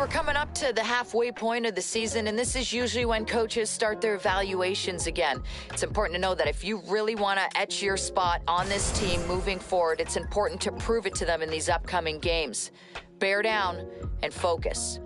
we're coming up to the halfway point of the season, and this is usually when coaches start their evaluations again. It's important to know that if you really want to etch your spot on this team moving forward, it's important to prove it to them in these upcoming games. Bear down and focus.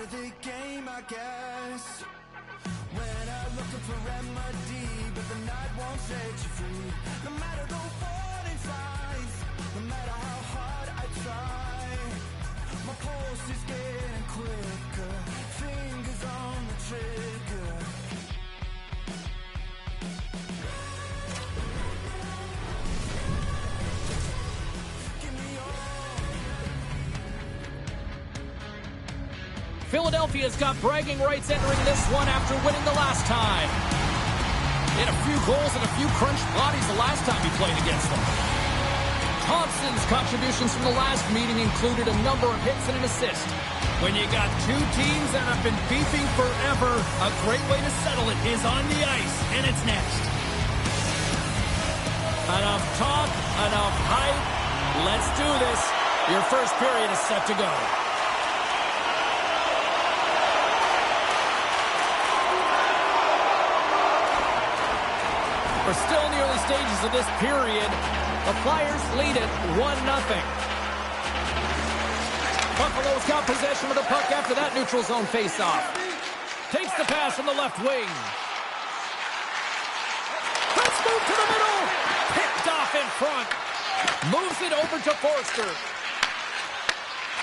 The game, I guess. When I'm looking for remedy, but the night won't set you free. No matter the warning signs, no matter how hard I try, my pulse is getting quicker, fingers on the trigger. Philadelphia's got bragging rights entering this one after winning the last time. In a few goals and a few crunched bodies the last time he played against them. Thompson's contributions from the last meeting included a number of hits and an assist. When you got two teams that have been beefing forever, a great way to settle it is on the ice, and it's next. Enough talk, enough hype. Let's do this. Your first period is set to go. We're still in the early stages of this period. The Flyers lead it 1-0. Buffalo's got possession of the puck after that neutral zone faceoff. Takes the pass from the left wing. Let's move to the middle. Picked off in front. Moves it over to Forster.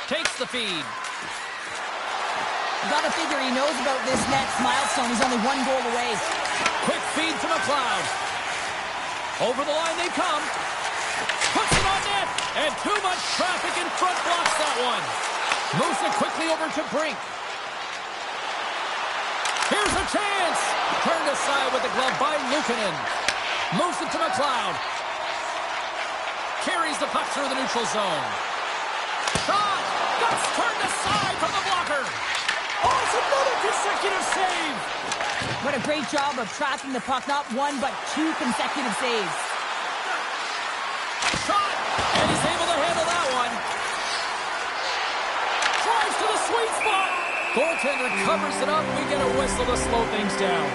Takes the feed. You gotta figure he knows about this next milestone. He's only one goal away. Quick feed to McLeod. Over the line they come. Puts it on net. And too much traffic in front blocks that one. Moves it quickly over to Brink. Here's a chance. Turned aside with the glove by Luukkonen. Moves it to McLeod. Carries the puck through the neutral zone. Shot. That's turned aside from the blocker. Oh, it's another consecutive save. What a great job of tracking the puck. Not one, but two consecutive saves. Shot. And he's able to handle that one. Drives to the sweet spot. Goaltender covers it up. We get a whistle to slow things down.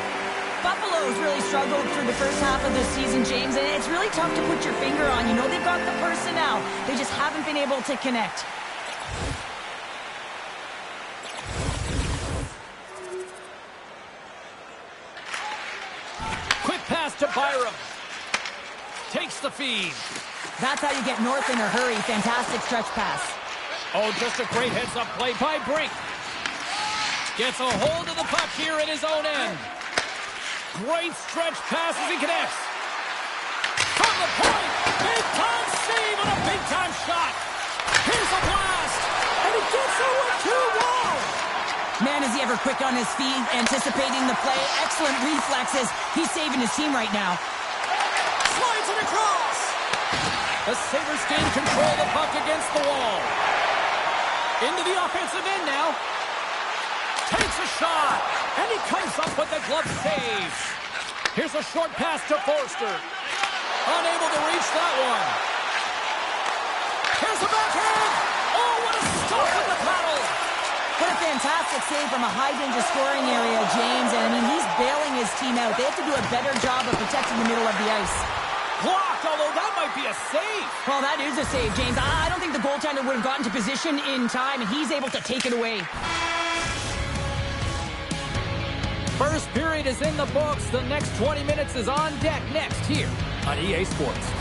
Buffalo's really struggled through the first half of the season, James, and it's really tough to put your finger on. You know they've got the personnel. They just haven't been able to connect. Quick pass to Byram. Takes the feed. That's how you get north in a hurry. Fantastic stretch pass. Oh, just a great heads-up play by Brink. Gets a hold of the puck here at his own end. Great stretch pass as he connects. From the point, big-time save on a big-time shot. Here's a blast, and he gets it with two walls. Man, is he ever quick on his feet, anticipating the play. Excellent reflexes. He's saving his team right now. Slides it across. The Sabres gain control of the puck against the wall. Into the offensive end now. Takes a shot, and he comes up with the glove save. Here's a short pass to Forster. Unable to reach that one. Here's a backhand. Oh, what a stop with the paddle. What a fantastic save from a high-danger scoring area, James. And, I mean, he's bailing his team out. They have to do a better job of protecting the middle of the ice. Blocked, although that might be a save. Well, that is a save, James. I don't think the goaltender would have gotten to position in time, and he's able to take it away. First period is in the books. The next 20 minutes is on deck next here on EA Sports.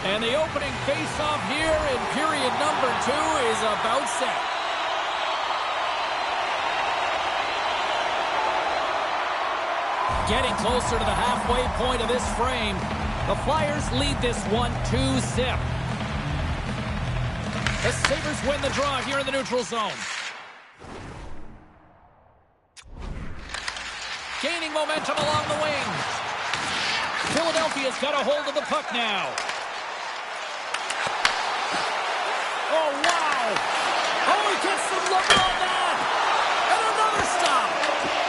And the opening face-off here in period number 2 is about set. Getting closer to the halfway point of this frame. The Flyers lead this one 2-0. The Sabres win the draw here in the neutral zone. Gaining momentum along the wing. Philadelphia's got a hold of the puck now. Oh, wow! Oh, he gets some lumber on that! And another stop!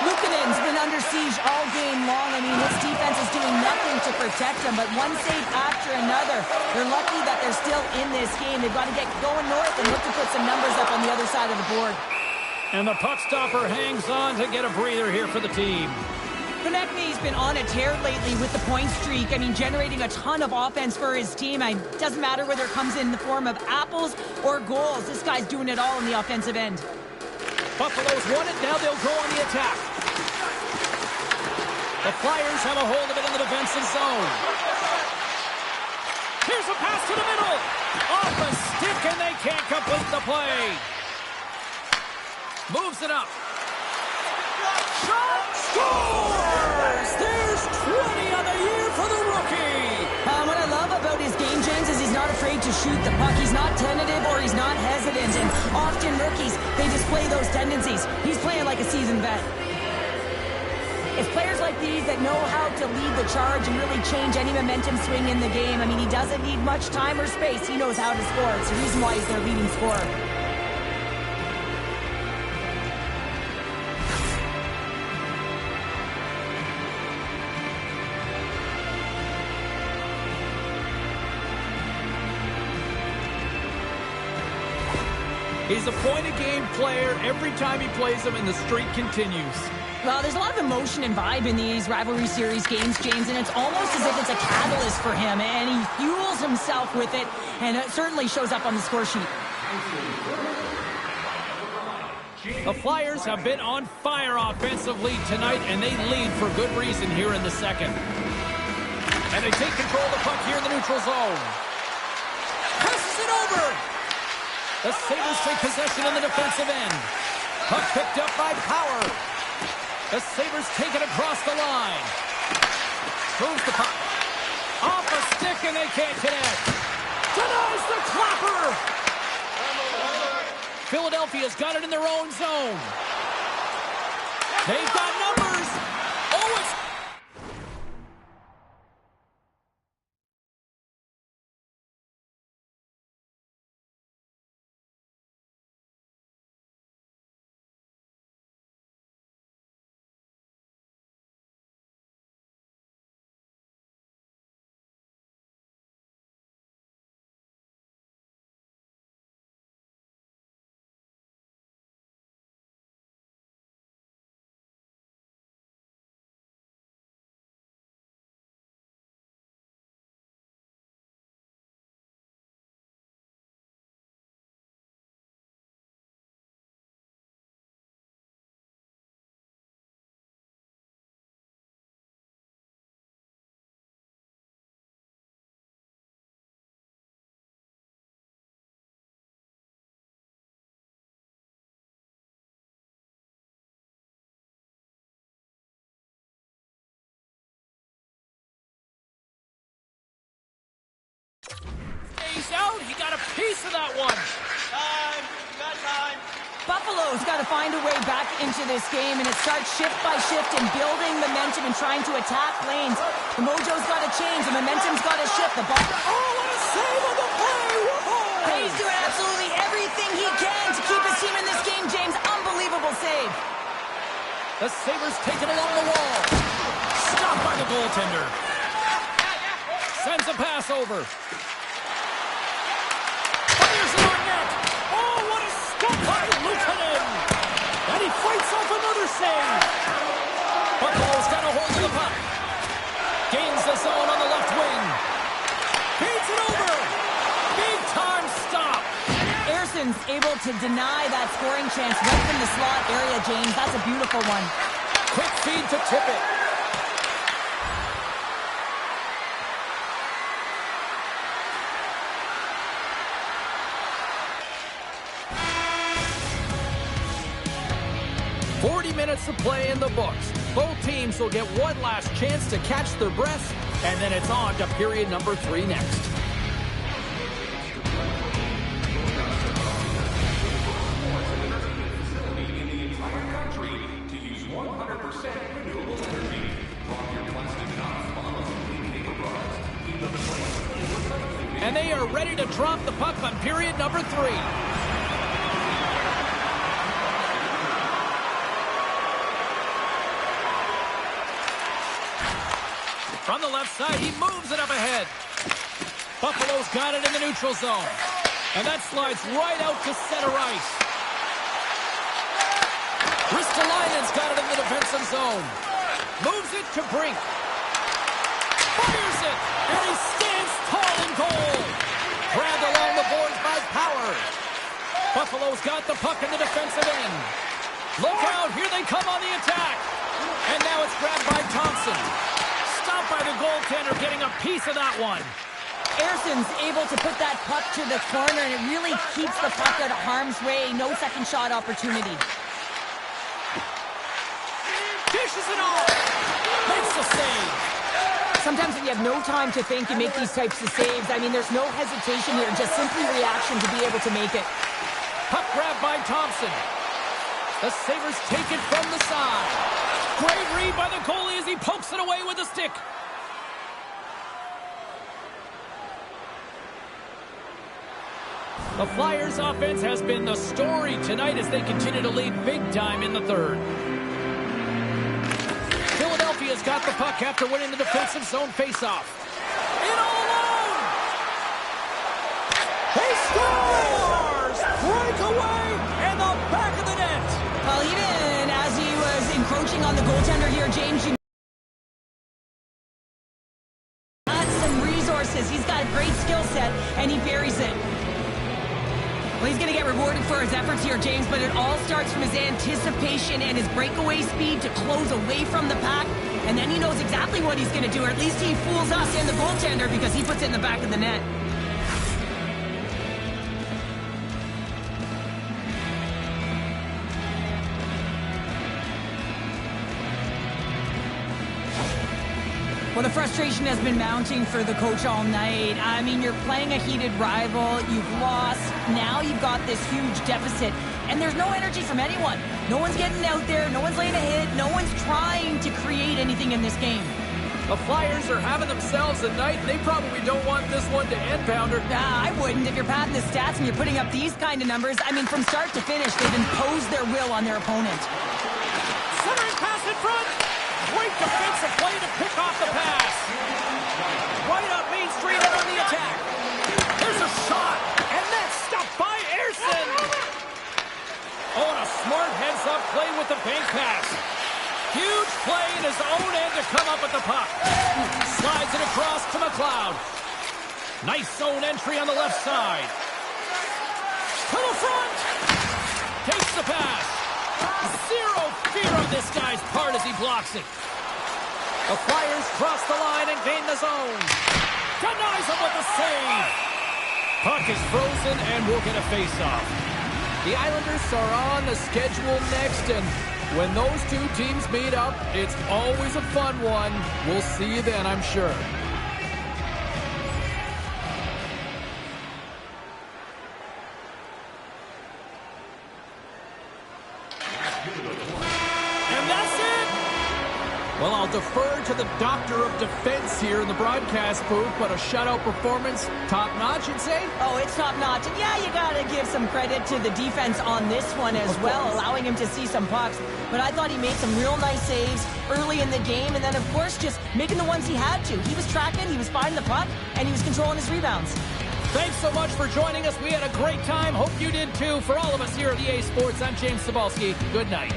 Luukkonen's been under siege all game long. I mean, his defense is doing nothing to protect him, but one save after another. They're lucky that they're still in this game. They've got to get going north and look to put some numbers up on the other side of the board. And the puck stopper hangs on to get a breather here for the team. Konechny's been on a tear lately with the point streak. I mean, generating a ton of offense for his team. It doesn't matter whether it comes in the form of apples or goals. This guy's doing it all on the offensive end. Buffalo's won it. Now they'll go on the attack. The Flyers have a hold of it in the defensive zone. Here's a pass to the middle. Off a stick, and they can't complete the play. Moves it up. Shot! Scores! There's 20 on the year for the rookie. What I love about his game, James, is he's not afraid to shoot the puck. He's not tentative or he's not hesitant. And often rookies, they display those tendencies. He's playing like a seasoned vet. It's players like these that know how to lead the charge and really change any momentum swing in the game. I mean, he doesn't need much time or space. He knows how to score. It's the reason why he's their leading scorer. He's a point-a-game player every time he plays them, and the streak continues. Well, there's a lot of emotion and vibe in these rivalry series games, James, and it's almost as if it's a catalyst for him, and he fuels himself with it, and it certainly shows up on the score sheet. The Flyers have been on fire offensively tonight, and they lead for good reason here in the second. And they take control of the puck here in the neutral zone. Passes it over! The Sabres take possession in the defensive end. Puck picked up by Power. The Sabres take it across the line. Moves the puck. Off a stick, and they can't connect. Denies the clapper. Philadelphia's got it in their own zone. They've got numbers. Oh, it's... He's out. He got a piece of that one. Time. Got time. Buffalo's got to find a way back into this game, and it starts shift by shift and building momentum and trying to attack lanes. The mojo's got to change. The momentum's got to shift. The ball. Oh, what a save on the play. Whoa. He's doing absolutely everything he can to keep his team in this game, James. Unbelievable save. The Sabres take it along the wall. Stopped by the goaltender. Sends a pass over. Fires it on net. Oh, what a stop by Luukkonen. And he fights off save. Buffalo's got a hold of the puck. Gains the zone on the left wing. Feeds it over. Big time stop. Erson's able to deny that scoring chance right from the slot area, James. That's a beautiful one. Quick feed to Tippett. Minutes to play in the books. Both teams will get one last chance to catch their breaths, and then it's on to period number 3 next. And they are ready to drop the puck on period number 3. From the left side, he moves it up ahead. Buffalo's got it in the neutral zone. And that slides right out to center ice. Ristolainen's got it in the defensive zone. Moves it to Brink. Fires it, and he stands tall in goal. Grabbed along the boards by Power. Buffalo's got the puck in the defensive end. Look out, here they come on the attack. And now it's grabbed by Thompson. Stopped by the goaltender, getting a piece of that one. Erson's able to put that puck to the corner, and it really keeps the puck out of harm's way. No second shot opportunity. Dishes it off. Makes the save. Sometimes when you have no time to think, you make these types of saves. I mean, there's no hesitation here, just simply reaction to be able to make it. Puck grab by Thompson. The Sabres take it from the side. Great read by the goalie as he pokes it away with a stick. The Flyers' offense has been the story tonight as they continue to lead big time in the third. Philadelphia's got the puck after winning the defensive zone faceoff. In all alone! He scores! Breakaway in the back of the net! Well, even as he was encroaching on the goaltender here, James, you got some resources. He's got a great skill set, and he buries it. Well, he's going to get rewarded for his efforts here, James, but it all starts from his anticipation and his breakaway speed to close away from the pack, and then he knows exactly what he's going to do, or at least he fools us and the goaltender because he puts it in the back of the net. Well, the frustration has been mounting for the coach all night. I mean, you're playing a heated rival, you've lost, now you've got this huge deficit, and there's no energy from anyone. No one's getting out there, no one's laying a hit, no one's trying to create anything in this game. The Flyers are having themselves a night, and they probably don't want this one to end, Pounder. Nah, I wouldn't. If you're padding the stats and you're putting up these kind of numbers, I mean, from start to finish, they've imposed their will on their opponent. Centering pass in front. Great defensive play to pick off the pass. Right up Main Street and on the attack. Here's a shot, and that's stopped by Erson. Oh, and a smart heads-up play with the bank pass. Huge play in his own end to come up with the puck. Slides it across to McLeod. Nice zone entry on the left side. To the front. Takes the pass. Zero fear on this guy's part as he blocks it. The Flyers cross the line and gain the zone. Denies him with the save. Puck is frozen and we'll get a face-off. The Islanders are on the schedule next, and when those two teams meet up, it's always a fun one. We'll see you then, I'm sure. Well, I'll defer to the doctor of defense here in the broadcast booth, but a shutout performance, top-notch, you'd say? Oh, it's top-notch. And yeah, you got to give some credit to the defense on this one as well, allowing him to see some pucks. But I thought he made some real nice saves early in the game, and then, of course, just making the ones he had to. He was tracking, he was finding the puck, and he was controlling his rebounds. Thanks so much for joining us. We had a great time. Hope you did, too. For all of us here at EA Sports, I'm James Cebulski. Good night.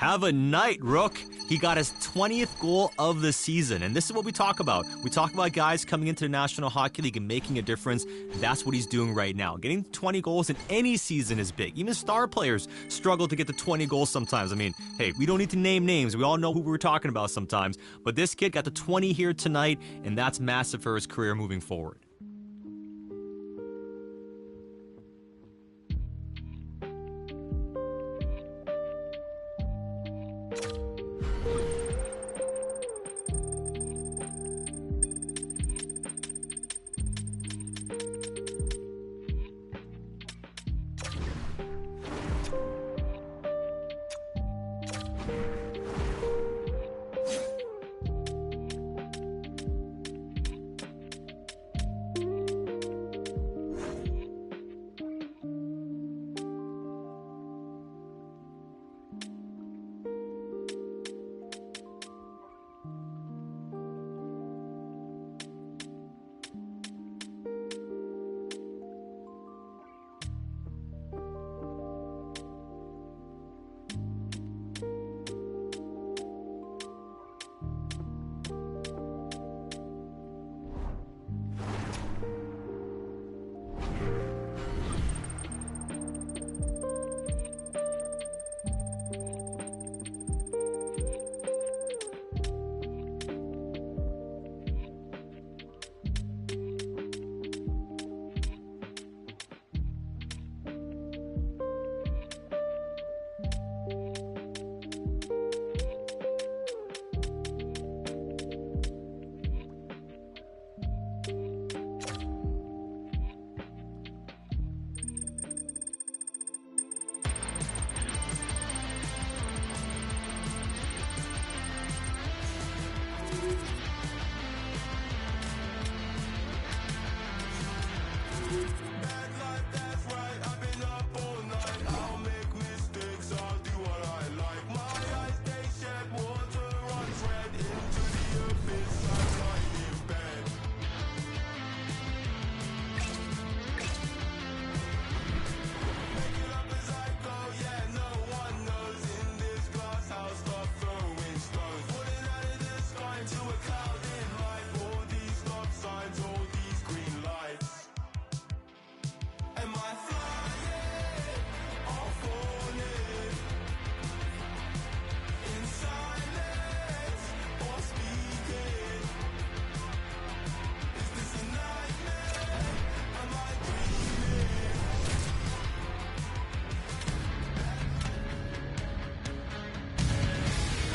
Have a night, Rook. He got his 20th goal of the season. And this is what we talk about. We talk about guys coming into the National Hockey League and making a difference. That's what he's doing right now. Getting 20 goals in any season is big. Even star players struggle to get to 20 goals sometimes. I mean, hey, we don't need to name names. We all know who we're talking about sometimes. But this kid got to 20 here tonight, and that's massive for his career moving forward.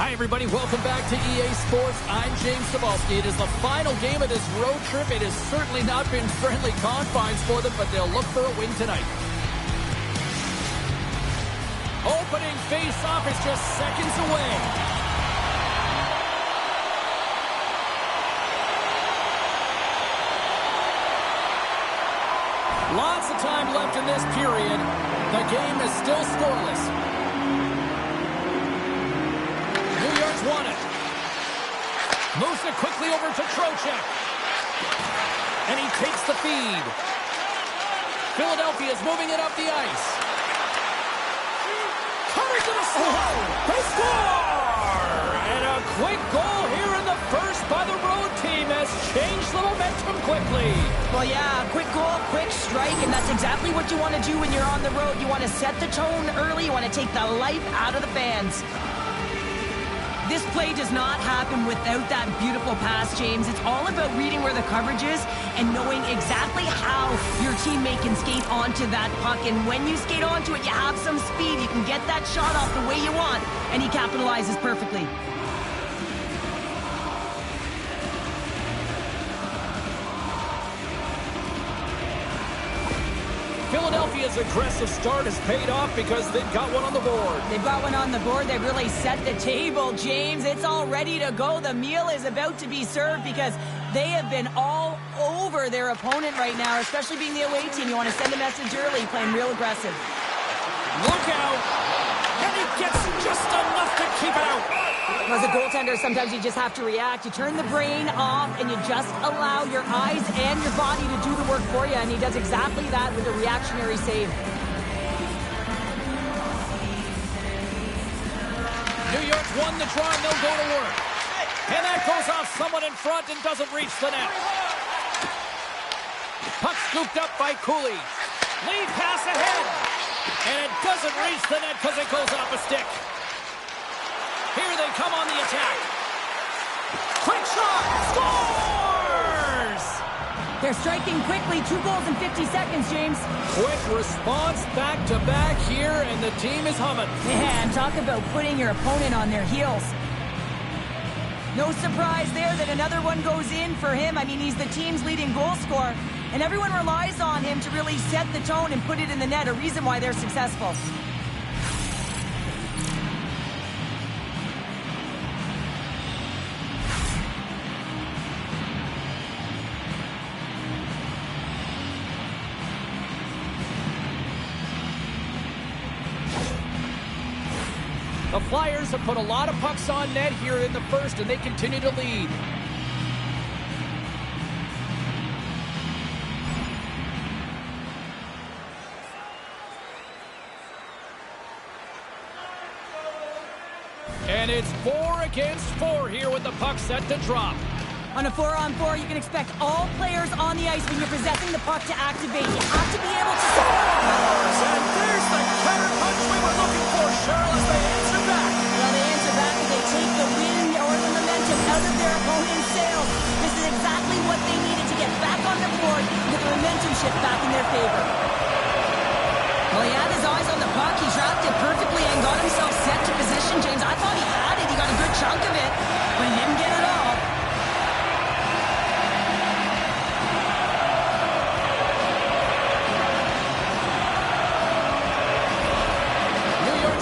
Hi, everybody. Welcome back to EA Sports. I'm James Cebulski. It is the final game of this road trip. It has certainly not been friendly confines for them, but they'll look for a win tonight. Opening face-off is just seconds away. Lots of time left in this period. The game is still scoreless. Won it. Moves it quickly over to Trocheck. And he takes the feed. Philadelphia's moving it up the ice. Cutters to the slot. They score! And a quick goal here in the first by the road team has changed the momentum quickly. Well, yeah, quick goal, quick strike, and that's exactly what you want to do when you're on the road. You want to set the tone early. You want to take the life out of the fans. This play does not happen without that beautiful pass, James. It's all about reading where the coverage is and knowing exactly how your teammate can skate onto that puck. And when you skate onto it, you have some speed. You can get that shot off the way you want, and he capitalizes perfectly. Philadelphia's aggressive start has paid off because they've got one on the board. They've got one on the board. They've really set the table, James. It's all ready to go. The meal is about to be served because they have been all over their opponent right now, especially being the away team. You want to send a message early, playing real aggressive. Look out! And he gets just enough to keep it out. As a goaltender, sometimes you just have to react. You turn the brain off and you just allow your eyes and your body to do the work for you. And he does exactly that with a reactionary save. York's won the draw, and they'll go to work. And that goes off someone in front and doesn't reach the net. Puck scooped up by Cooley. Lead pass ahead. And it doesn't reach the net because it goes off a stick. Here they come on the attack. Quick shot. Scores! They're striking quickly. 2 goals in 50 seconds, James. Quick response back-to-back here, and the team is humming. Yeah, and talk about putting your opponent on their heels. No surprise there that another one goes in for him. I mean, he's the team's leading goal scorer, and everyone relies on him to really set the tone and put it in the net, a reason why they're successful. The Flyers have put a lot of pucks on net here in the first, and they continue to lead. And it's 4 against 4 here with the puck set to drop. On a 4-on-4, you can expect all players on the ice when you're possessing the puck to activate. You have to be able to scores! And there's the counter punch we were looking for, Cheryl, as they answer back. Well, they answer back and they take the wind or the momentum out of their opponent's sails. This is exactly what they needed to get back on the board with the momentum shift back in their favor. Well, he had his eyes on the puck. He dropped it perfectly and got himself set to position, James. I thought he had it. He got a good chunk of it, but he didn't get it all.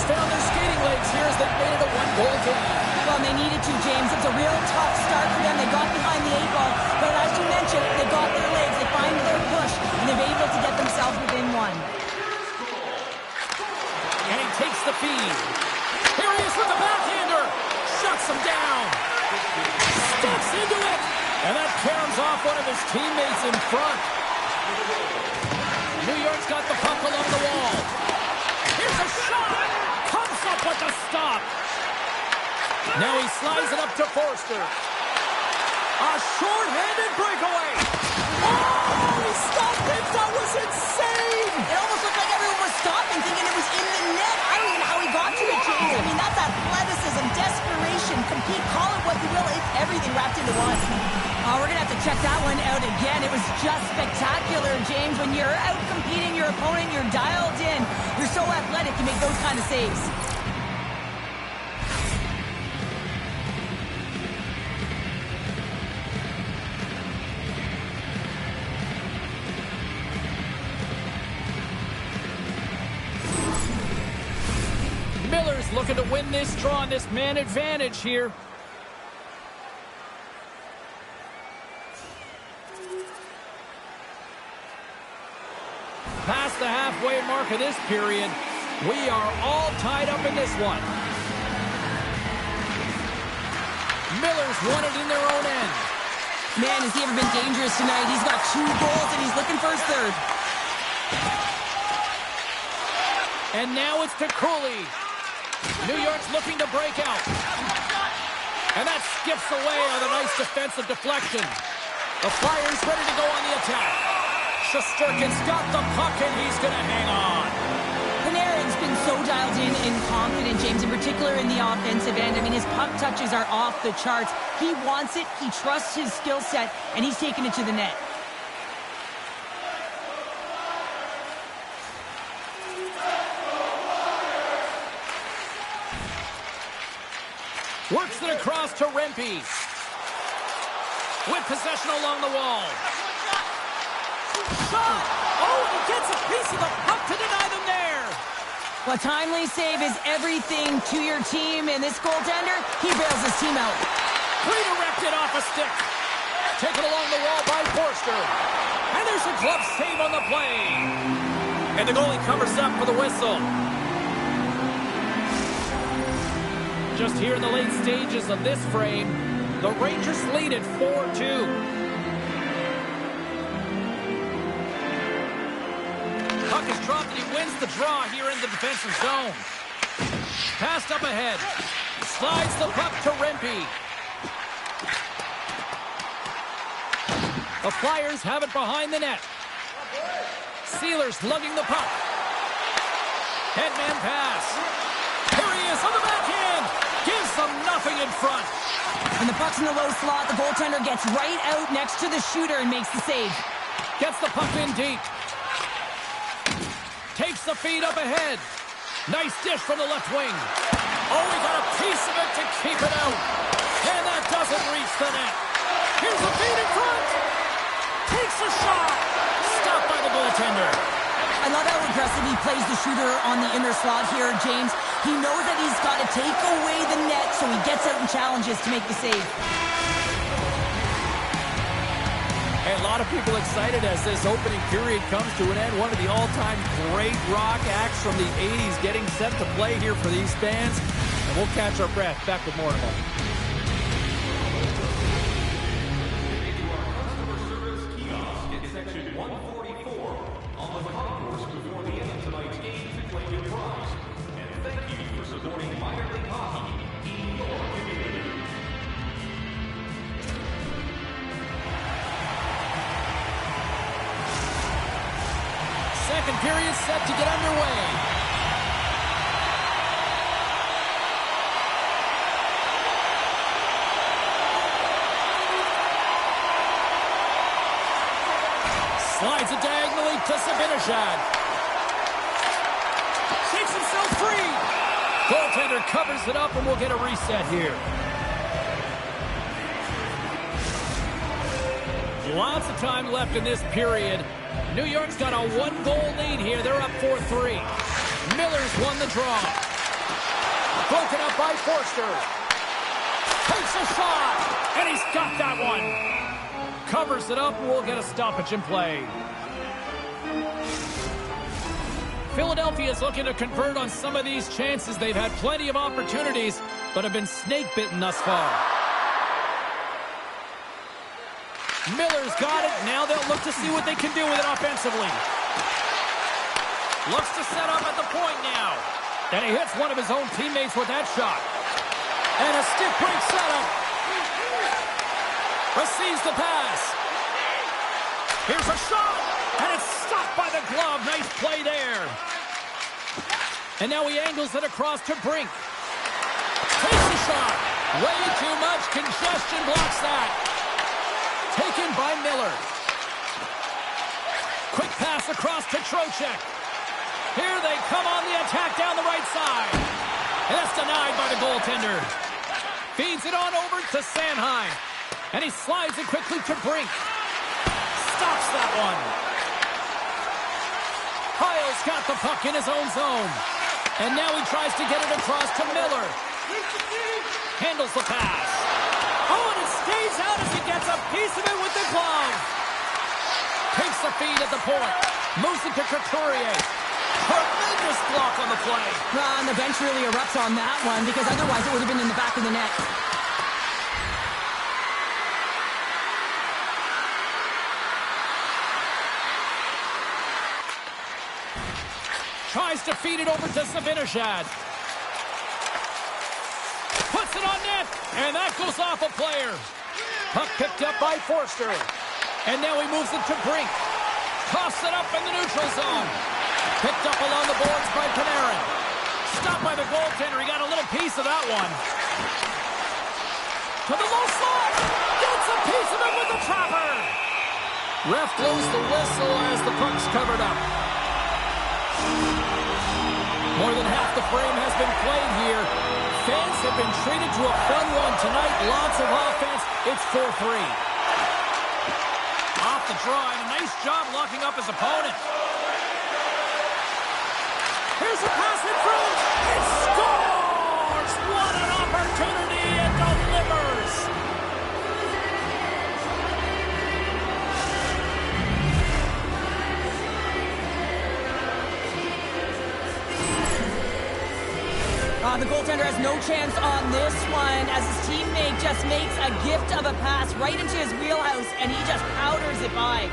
Found their skating legs here as they made it a 1-goal game. Well, they needed to, James. It's a real tough start for them. They got behind the 8-ball, but as you mentioned, they got their legs, they find their push, and they're able to get themselves within 1. And he takes the feed. Here he is with the backhander. Shuts him down. Steps into it. And that caroms off one of his teammates in front. New York's got the puck along the wall. Here's a shot. Comes up with the stop. Now he slides it up to Forster. A short-handed breakaway. Oh, he stopped it. That was insane. It almost looked like everyone was stopping, thinking it was in the net. I don't even know how he got to it, James. I mean, that's athleticism, desperation, compete, call it what you will. It's everything wrapped into one. Oh, we're going to have to check that one out again. It was just spectacular, James. When you're out competing your opponent, you're dialed in. You're so athletic, you make those kind of saves. Miller's looking to win this draw on this man advantage here. Past the halfway mark of this period, we are all tied up in this one. Miller's won it in their own end. Man, has he ever been dangerous tonight? He's got 2 goals and he's looking for his 3rd. And now it's to Cooley. New York's looking to break out. And that skips away on a nice defensive deflection. The Flyers ready to go on the attack. Shesterkin's got the puck, and he's going to hang on. Panarin's been so dialed in and confident, James, in particular in the offensive end. I mean, his puck touches are off the charts. He wants it, he trusts his skill set, and he's taking it to the net. Works it across to Rempe. With possession along the wall. Shot! Oh, he gets a piece of the puck to deny them there. Well, a timely save is everything to your team, and this goaltender, he bails his team out. Redirected off a stick. Taken along the wall by Forster. And there's a glove save on the play. And the goalie covers up for the whistle. Just here in the late stages of this frame, the Rangers lead at 4-2. Puck is dropped and he wins the draw here in the defensive zone. Passed up ahead. Slides the puck to Rempe. The Flyers have it behind the net. Sealers lugging the puck. Headman pass. Here he is on the backhand. Gives them nothing in front. And the puck's in the low slot. The goaltender gets right out next to the shooter and makes the save. Gets the puck in deep. Takes the feed up ahead. Nice dish from the left wing. Oh, he got a piece of it to keep it out. And that doesn't reach the net. Here's the feed in front. Takes a shot. Stopped by the goaltender. I love how aggressive he plays the shooter on the inner slot here, James. He knows that he's got to take away the net, so he gets out and challenges to make the save. Hey, a lot of people excited as this opening period comes to an end. One of the all-time great rock acts from the 80s getting set to play here for these fans. And we'll catch our breath. Back with more in a moment. Second period set to get underway. Slides it diagonally to Zibanejad. Shakes himself free. Goaltender covers it up and we'll get a reset here. Lots of time left in this period. New York's got a one-goal lead here. They're up 4-3. Miller's won the draw. Broken up by Forster. Takes a shot, and he's got that one. Covers it up, and we'll get a stoppage in play. Philadelphia's looking to convert on some of these chances. They've had plenty of opportunities, but have been snake-bitten thus far. Miller's got it. Now they'll look to see what they can do with it offensively. Looks to set up at the point now. And he hits one of his own teammates with that shot. And a stick break setup. Receives the pass. Here's a shot. And it's stopped by the glove. Nice play there. And now he angles it across to Brink. Takes the shot. Way too much congestion blocks that. Taken by Miller. Quick pass across to Trocheck. Here they come on the attack down the right side. And that's denied by the goaltender. Feeds it on over to Sanheim. And he slides it quickly to Brink. Stops that one. Heil's got the puck in his own zone. And now he tries to get it across to Miller. Handles the pass. Oh, and it stays out as he gets a piece of it with the glove. Takes the feed at the point. Moves it to Couturier. Tremendous block on the play. And the bench really erupts on that one because otherwise it would have been in the back of the net. Tries to feed it over to Zibanejad. Puts it on net, and that goes off a player. Puck picked up by Forster. And now he moves it to Brink. Toss it up in the neutral zone. Picked up along the boards by Panarin. Stopped by the goaltender. He got a little piece of that one. To the low slot. Gets a piece of it with the trapper. Ref blows the whistle as the puck's covered up. More than half the frame has been played here. Fans have been treated to a fun one tonight. Lots of offense. It's 4-3. Off the draw, and a nice job locking up his opponent. Here's a pass in front. It scores! What an opportunity! It delivers! The goaltender has no chance on this one as his teammate just makes a gift of a pass right into his wheelhouse and he just powders it by.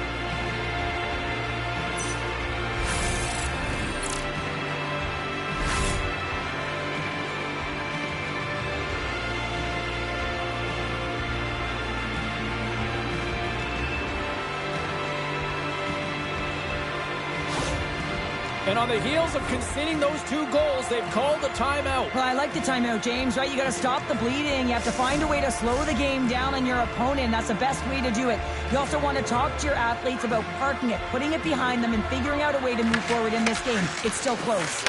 And on the heels of conceding those 2 goals, they've called the timeout. Well, I like the timeout, James, right? You got to stop the bleeding. You have to find a way to slow the game down on your opponent. That's the best way to do it. You also want to talk to your athletes about parking it, putting it behind them, and figuring out a way to move forward in this game. It's still close.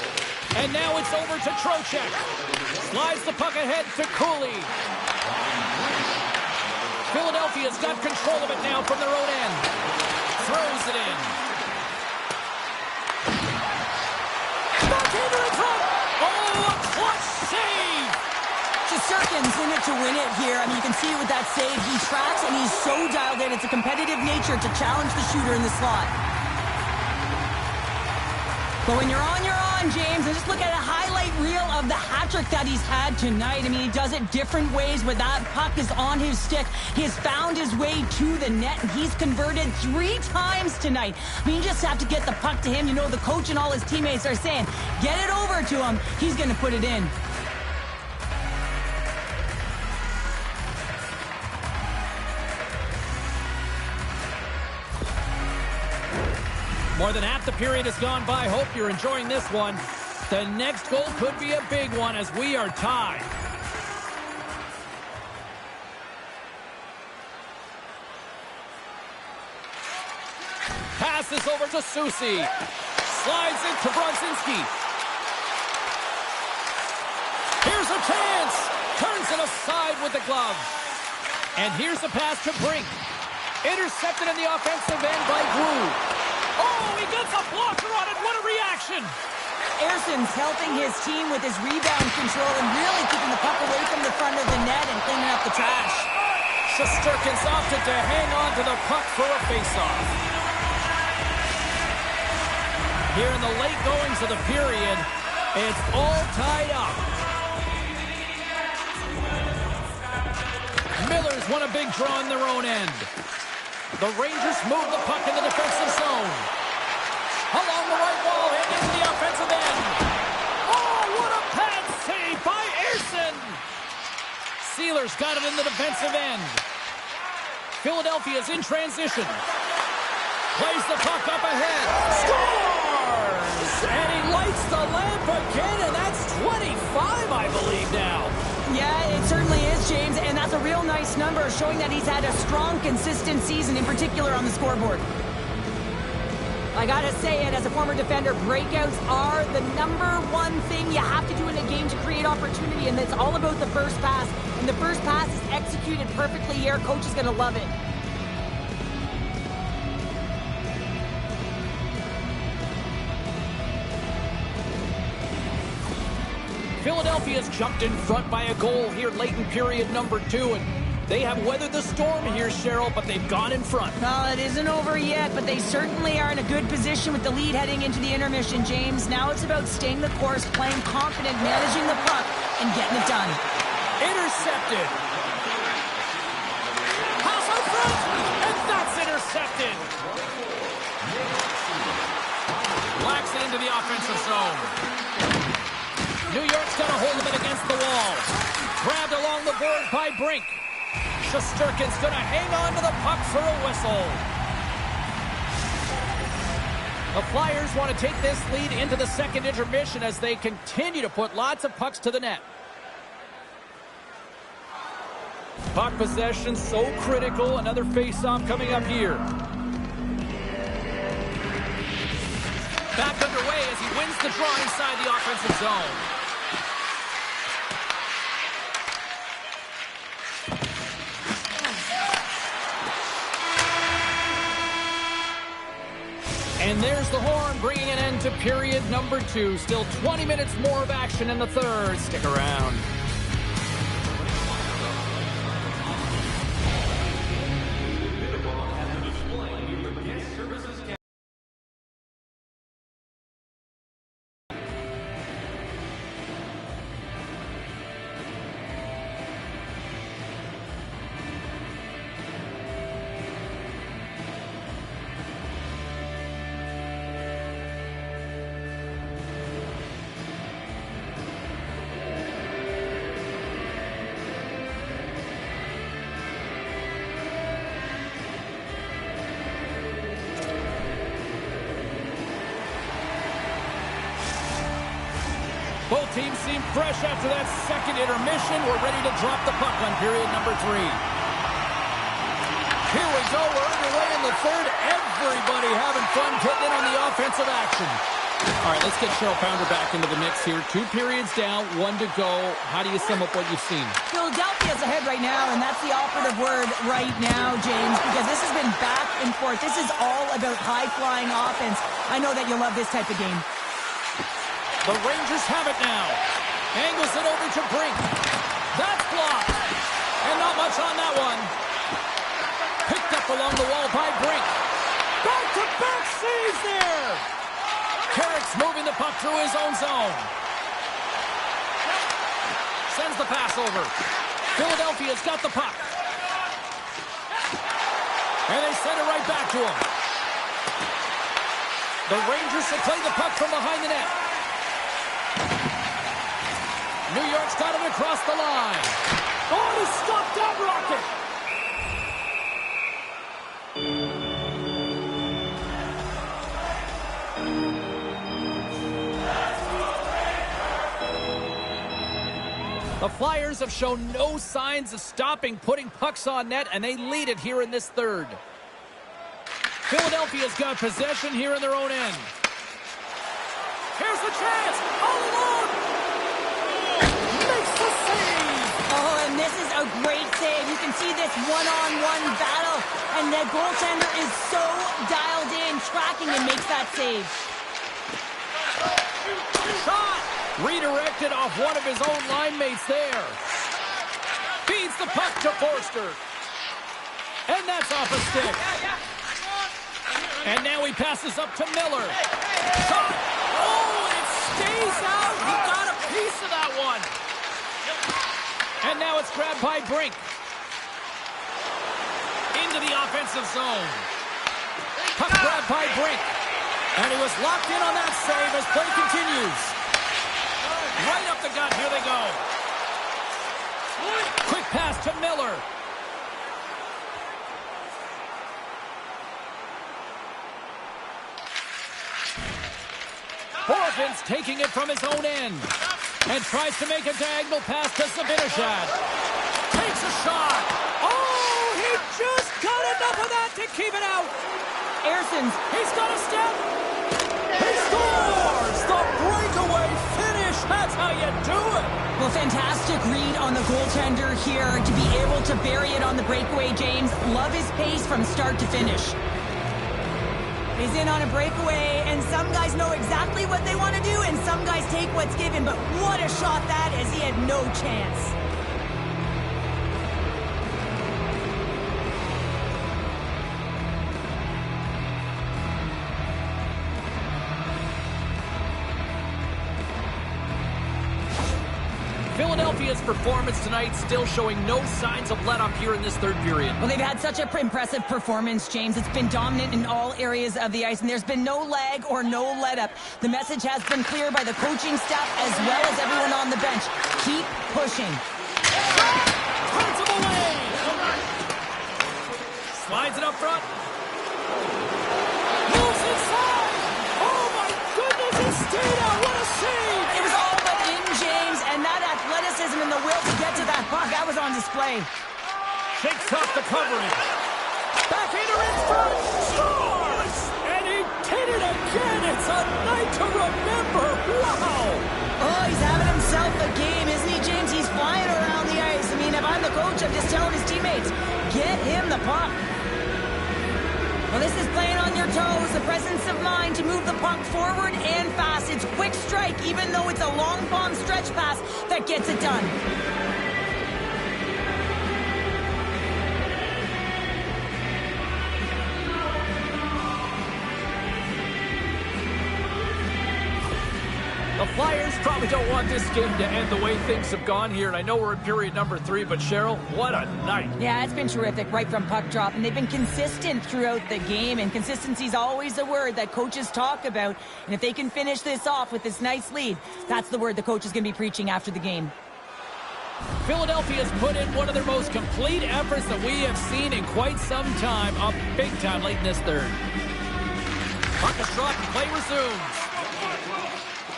And now it's over to Trocheck. Slides the puck ahead to Cooley. Philadelphia's got control of it now from their own end. Throws it in. Bartender in front. Oh, a clutch save. Shesterkin's in it to win it here. I mean, you can see it with that save. He tracks, and he's so dialed in. It's a competitive nature to challenge the shooter in the slot. But when you're on, James, and just look at a highlight reel of the hat-trick that he's had tonight. I mean, he does it different ways where that puck is on his stick. He has found his way to the net, and he's converted 3 times tonight. I mean, you just have to get the puck to him. You know, the coach and all his teammates are saying, get it over to him. He's going to put it in. More than half the period has gone by. Hope you're enjoying this one. The next goal could be a big one as we are tied. Passes over to Susie. Slides it to Brodzinski. Here's a chance. Turns it aside with the glove. And here's a pass to Brink. Intercepted in the offensive end by Wu. Oh, he gets a blocker on it. What a reaction. Erson's helping his team with his rebound control and really keeping the puck away from the front of the net and cleaning up the trash. Shesterkin's opted to hang on to the puck for a faceoff. Here in the late goings of the period, it's all tied up. Miller's won a big draw in their own end. The Rangers move the puck in the defensive zone. Along the right wall and into the offensive end. Oh, what a pad save by Erson! Sealer's got it in the defensive end. Philadelphia's in transition. Plays the puck up ahead. Scores! And he lights the lamp again, and that's 25, I believe, now. Yeah, it certainly is, James, and that's a real nice number, showing that he's had a strong, consistent season, in particular on the scoreboard. I gotta say it, as a former defender, breakouts are the #1 thing you have to do in a game to create opportunity, and it's all about the first pass. And the first pass is executed perfectly here. Coach is gonna love it. Philadelphia's jumped in front by a goal here late in period number 2, and they have weathered the storm here, Cheryl, but they've gone in front. Well, it isn't over yet, but they certainly are in a good position with the lead heading into the intermission, James. Now it's about staying the course, playing confident, managing the puck, and getting it done. Intercepted. Pass out front, and that's intercepted. Blacks it into the offensive zone. New York's got a hold of it against the wall. Grabbed along the board by Brink. Shesterkin's going to hang on to the puck for a whistle. The Flyers want to take this lead into the second intermission as they continue to put lots of pucks to the net. Puck possession so critical. Another face-off coming up here. Back underway as he wins the draw inside the offensive zone. And there's the horn, bringing an end to period number 2. Still 20 minutes more of action in the third. Stick around. seem fresh after that second intermission. We're ready to drop the puck on period number 3. Here we go. We're underway in the third. Everybody having fun getting in on the offensive action. All right, let's get Cheryl Pounder back into the mix here. 2 periods down, 1 to go. How do you sum up what you've seen? Philadelphia's ahead right now, and that's the operative word right now, James, because this has been back and forth. This is all about high-flying offense. I know that you'll love this type of game. The Rangers have it now. Angles it over to Brink. That's blocked. And not much on that one. Picked up along the wall by Brink. Back-to-back saves there. Carrick's moving the puck through his own zone. Sends the pass over. Philadelphia's got the puck. And they send it right back to him. The Rangers will play the puck from behind the net. New York's got it across the line. Oh, he stopped that rocket. The Flyers have shown no signs of stopping putting pucks on net, and they lead it here in this third. Philadelphia's got possession here in their own end. Here's the chance. All alone. Makes the save. Oh, and this is a great save. You can see this one-on-one battle, and the goaltender is so dialed in, tracking, and makes that save. Shot. Redirected off one of his own line mates there. Feeds the puck to Forster. And that's off a stick. And now he passes up to Miller. Shot. Oh, it stays out. He got a piece of that one. And now it's grabbed by Brink. Into the offensive zone. Puck grabbed by Brink. And he was locked in on that save as play continues. Right up the gut, here they go. Quick pass to Miller. Borfin's taking it from his own end. And tries to make a diagonal pass to Zibanejad. Takes a shot. Oh, he just got enough of that to keep it out. Erson's. He's got a step. He scores! The breakaway finish! That's how you do it! Well, fantastic read on the goaltender here to be able to bury it on the breakaway, James. Love his pace from start to finish. He's in on a breakaway, and some guys know exactly what they want to do, and some guys take what's given, but what a shot that is. He had no chance. Philadelphia's performance tonight still showing no signs of let up here in this third period. Well, they've had such an impressive performance, James. It's been dominant in all areas of the ice, and there's been no lag or no let up. The message has been clear by the coaching staff as well as everyone on the bench. Keep pushing. Turns him away. Slides it up front. Moves inside. Oh, my goodness, he stayed out. What a save. It was all but in, James, and that athleticism and the will to get to that puck, that was on display. Shakes off the covering. Backhander in front. Scores! And he did it again. It's a night to remember. Wow. Oh, he's having himself a game, isn't he, James? He's flying around the ice. I mean, if I'm the coach, I'm just telling his teammates, get him the puck. Well, this is playing on your toes, the presence of mind to move the puck forward and fast. It's quick strike, even though it's a long bomb stretch pass that gets it done. The Flyers probably don't want this game to end the way things have gone here. And I know we're in period number 3, but Cheryl, what a night. Yeah, it's been terrific right from puck drop. And they've been consistent throughout the game. And consistency is always a word that coaches talk about. And if they can finish this off with this nice lead, that's the word the coach is going to be preaching after the game. Philadelphia's put in one of their most complete efforts that we have seen in quite some time. Up big time late in this third. Puck is dropped and play resumes.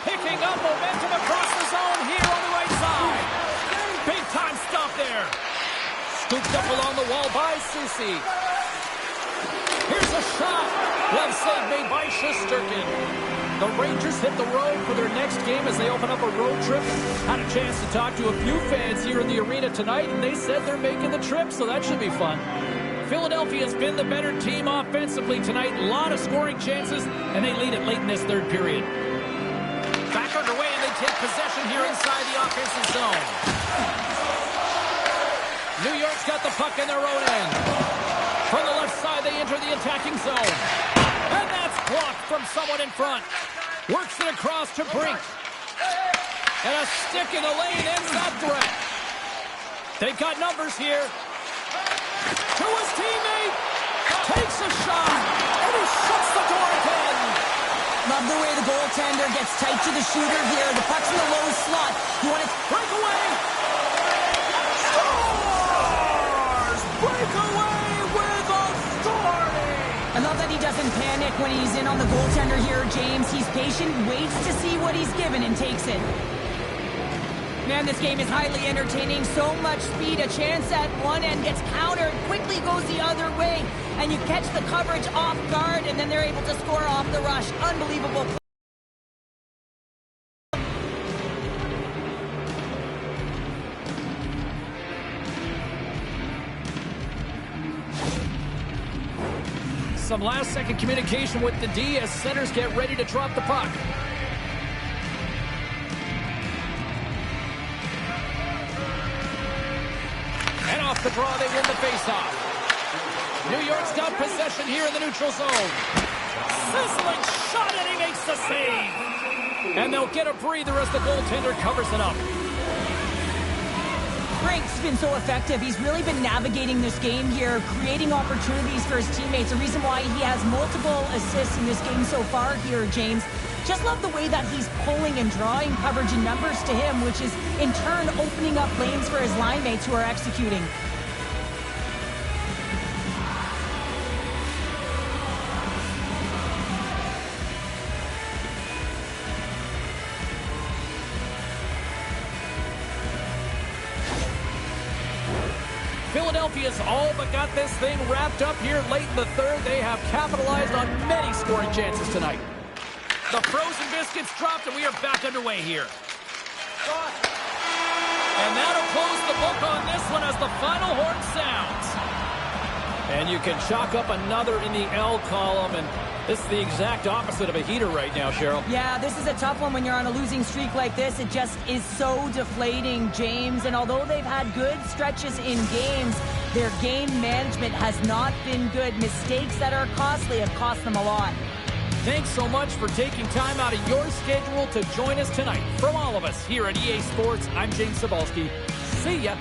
Picked picking up momentum across the zone here on the right side. Big time stop there. Scooped up along the wall by Susie. Here's a shot. Glove save made by Shesterkin. The Rangers hit the road for their next game as they open up a road trip. Had a chance to talk to a few fans here in the arena tonight, and they said they're making the trip, so that should be fun. Philadelphia's been the better team offensively tonight. A lot of scoring chances, and they lead it late in this third period. Back underway, and they take possession here inside the offensive zone. New York's got the puck in their own end. From the left side, they enter the attacking zone. And that's blocked from someone in front. Works it across to Brink. And a stick in the lane ends that threat. They've got numbers here. To his teammate. Takes a shot. And he shuts the door again. Love the way the goaltender gets tight to the shooter here. The puck's in the low slot. You want to break away. Scores! Break away with authority. I love that he doesn't panic when he's in on the goaltender here, James. He's patient, waits to see what he's given, and takes it. Man, this game is highly entertaining. So much speed. A chance at one end gets countered, quickly goes the other way, and you catch the coverage off guard, and then they're able to score off the rush. Unbelievable. Some last-second communication with the D as centers get ready to drop the puck. And off the draw, they win the faceoff. New York's got possession here in the neutral zone. Sizzling shot, and he makes the save. And they'll get a breather as the goaltender covers it up. Brink's been so effective. He's really been navigating this game here, creating opportunities for his teammates. The reason why he has multiple assists in this game so far here, James. Just love the way that he's pulling and drawing coverage and numbers to him, which is in turn opening up lanes for his line mates who are executing. Philadelphia's all but got this thing wrapped up here late in the third. They have capitalized on many scoring chances tonight. The frozen biscuits dropped, and we are back underway here. And that'll close the book on this one as the final horn sounds. And you can chalk up another in the L column, and this is the exact opposite of a heater right now, Cheryl. Yeah, this is a tough one when you're on a losing streak like this. It just is so deflating, James. And although they've had good stretches in games, their game management has not been good. Mistakes that are costly have cost them a lot. Thanks so much for taking time out of your schedule to join us tonight. From all of us here at EA Sports, I'm James Cebulski. See ya.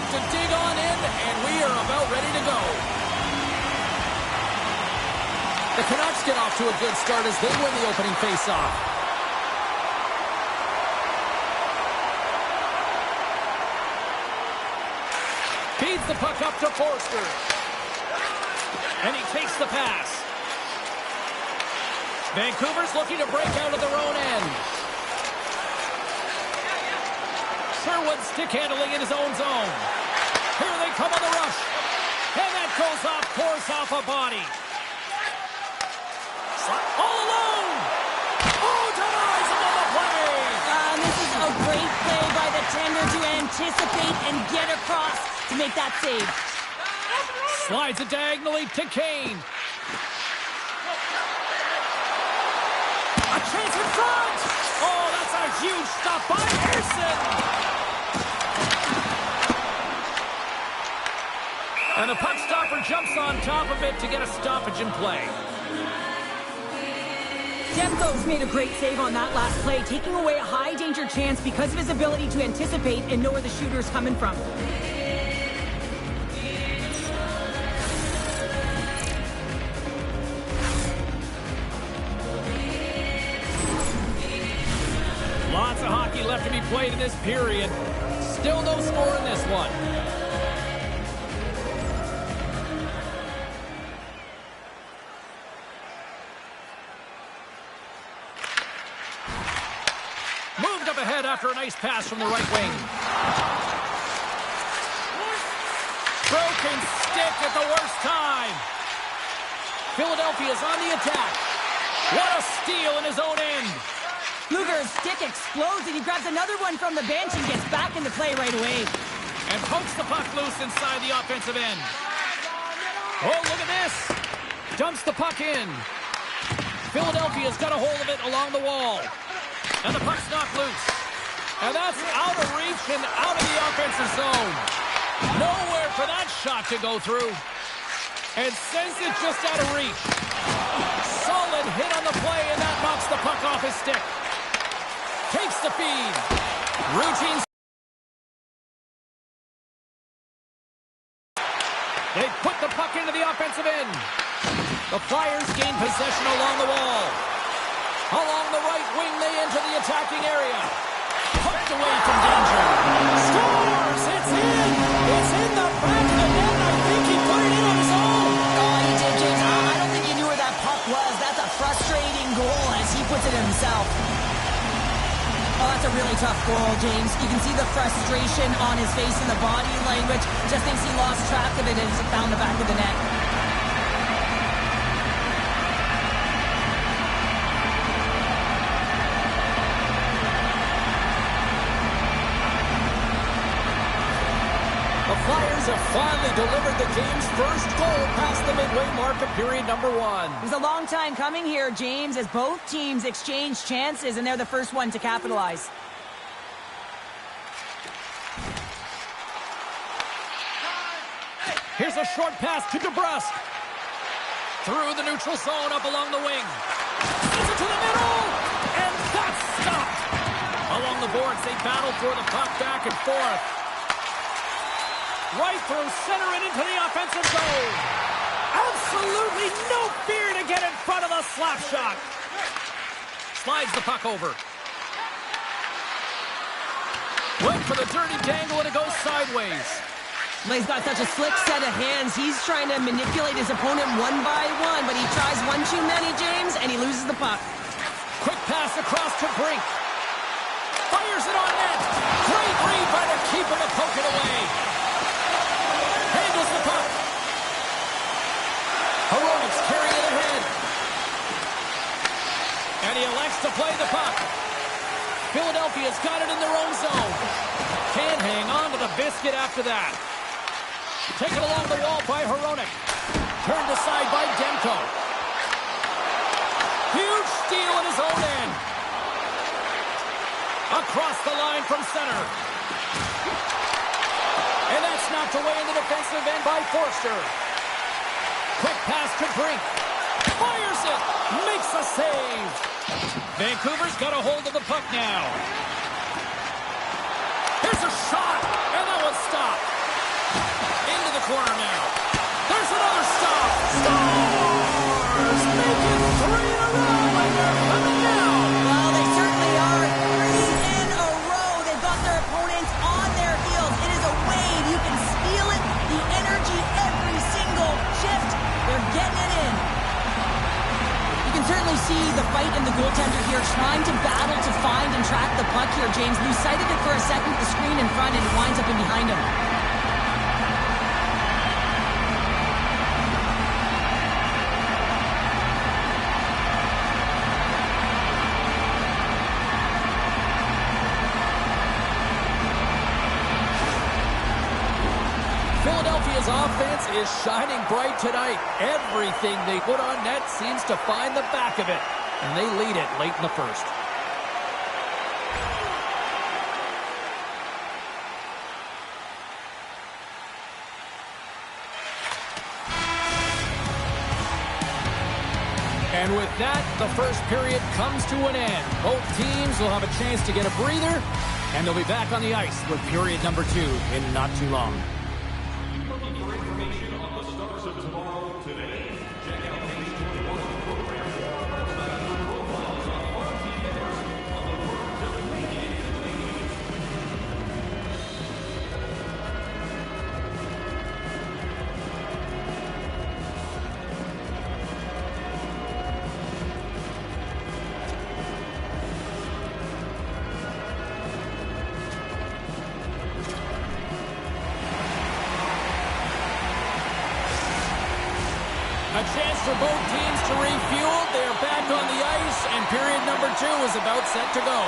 left to dig on in, and we are about ready to go. The Canucks get off to a good start as they win the opening faceoff. Feeds the puck up to Forster. And he takes the pass. Vancouver's looking to break out of their own end. Sherwood stick handling in his own zone. Here they come on the rush. And that goes off, pours off a body. All alone! Oh, denies him on the play! This is a great play by the tender to anticipate and get across to make that save. Slides it diagonally to Kane. A chance in front! Oh, that's a huge stop by Pearson! And the puck stopper jumps on top of it to get a stoppage in play. Demko's made a great save on that last play, taking away a high-danger chance because of his ability to anticipate and know where the shooter's coming from. Lots of hockey left to be played in this period. Still no score in this one. Moved up ahead after a nice pass from the right wing. Broken stick at the worst time. Philadelphia's on the attack. What a steal in his own end. Luger's stick explodes and he grabs another one from the bench and gets back into play right away. And pokes the puck loose inside the offensive end. Oh, look at this. Dumps the puck in. Philadelphia's got a hold of it along the wall. And the puck's knocked loose. And that's out of reach and out of the offensive zone. Nowhere for that shot to go through. And sends it just out of reach. Solid hit on the play, and that knocks the puck off his stick. Takes the feed. Routine. They put the puck into the offensive end. The Flyers gain possession along the wall. Along the right wing, they enter the attacking area. Hooked away from danger. Scores! It's in! It's in the back of the net. I think he put it in on his own. Oh, he did, James. I don't think he knew where that puck was. That's a frustrating goal as he puts it himself. Oh, that's a really tough goal, James. You can see the frustration on his face and the body language. Just thinks he lost track of it as it found the back of the net. The Flyers have finally delivered the game's first goal past the midway mark of period number 1. It was a long time coming here, James, as both teams exchange chances, and they're the first one to capitalize. Here's a short pass to DeBrusque. Through the neutral zone, up along the wing. Sends it to the middle, and that's stopped. Along the boards, they battle for the puck back and forth. Right through center and into the offensive zone. Absolutely no fear to get in front of the slap shot. Slides the puck over. Went for the dirty dangle and it goes sideways. He's got such a slick set of hands. He's trying to manipulate his opponent one by one, but he tries one too many, James, and he loses the puck. Quick pass across to Brink. Fires it on net. Great read by the keeper to poke it away. Handles the puck. Heroics carry it ahead. And he elects to play the puck. Philadelphia's got it in their own zone. Can't hang on to the biscuit after that. Taken along the wall by Hronek. Turned aside by Demko. Huge steal in his own end. Across the line from center. And that's knocked away in the defensive end by Forster. Quick pass to Brink. Fires it. Makes a save. Vancouver's got a hold of the puck now. Here's a shot. And that was stopped. the corner now. There's another stop. Stars make it 3 in a row, and they're coming down. Well, they certainly are. 3 in a row. They've got their opponents on their heels. It is a wave. You can feel it. The energy every single shift. They're getting it in. You can certainly see the fight in the goaltender here, trying to battle to find and track the puck here, James. Lose sight of it for a second with the screen in front, and it winds up in behind him. Philadelphia's offense is shining bright tonight. Everything they put on net seems to find the back of it, and they lead it late in the first. And with that, the first period comes to an end. Both teams will have a chance to get a breather, and they'll be back on the ice with period number 2 in not too long. A chance for both teams to refuel. They're back on the ice, and period number 2 is about set to go.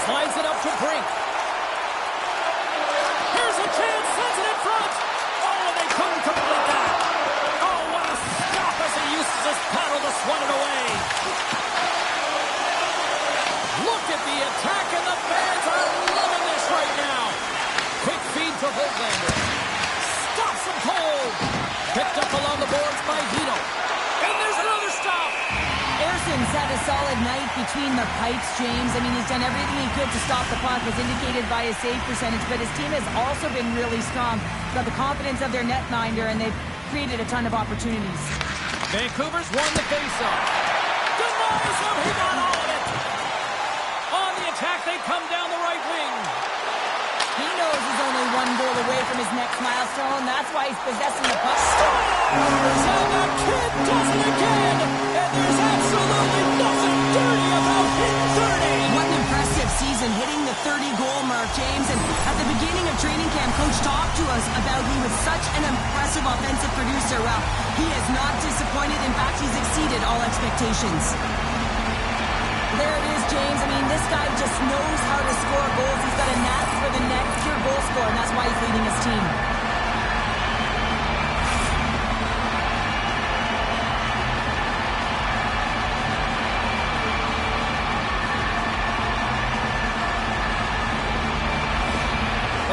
Slides it up to Brink. Here's a chance, sends it in front. Oh, and they couldn't complete that. Oh, what a stop as he uses his paddle to swat it away. Look at the attack, and the fans are loving this right now. Quick feed to Voltlander. Stops him cold. Picked up along the boards by Hito. And there's another stop. Erson's had a solid night between the pipes, James. I mean, he's done everything he could to stop the puck, as indicated by his save percentage, but his team has also been really strong. Got the confidence of their netminder, and they've created a ton of opportunities. Vancouver's won the faceoff. Denies him. He got all of it. On the attack, they come down the right wing. He knows he's only 1 goal away from his next milestone. That's why he's possessing the puck. Stars, and the kid does it again. And there's absolutely nothing dirty about hitting 30. What an impressive season, hitting the 30-goal mark, James. And at the beginning of training camp, Coach talked to us about he was such an impressive offensive producer. Well, he has not disappointed. In fact, he's exceeded all expectations. There it is, James. I mean, this guy just knows how to score goals. He's got a knack for the net, pure goal scorer, and that's why he's leading his team.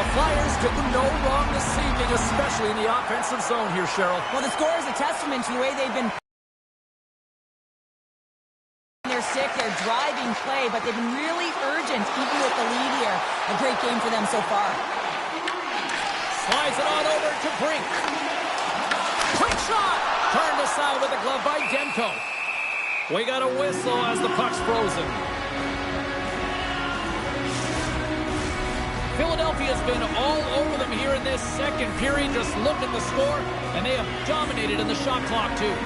The Flyers did them no wrong this evening, especially in the offensive zone here, Cheryl. Well, the score is a testament to the way they've been sick. They're driving play, but they've been really urgent, even with the lead here. A great game for them so far. Slides it on over to Brink. Quick shot! Turned aside with a glove by Demko. We got a whistle as the puck's frozen. Philadelphia's been all over them here in this second period. Just look at the score, and they have dominated in the shot clock, too.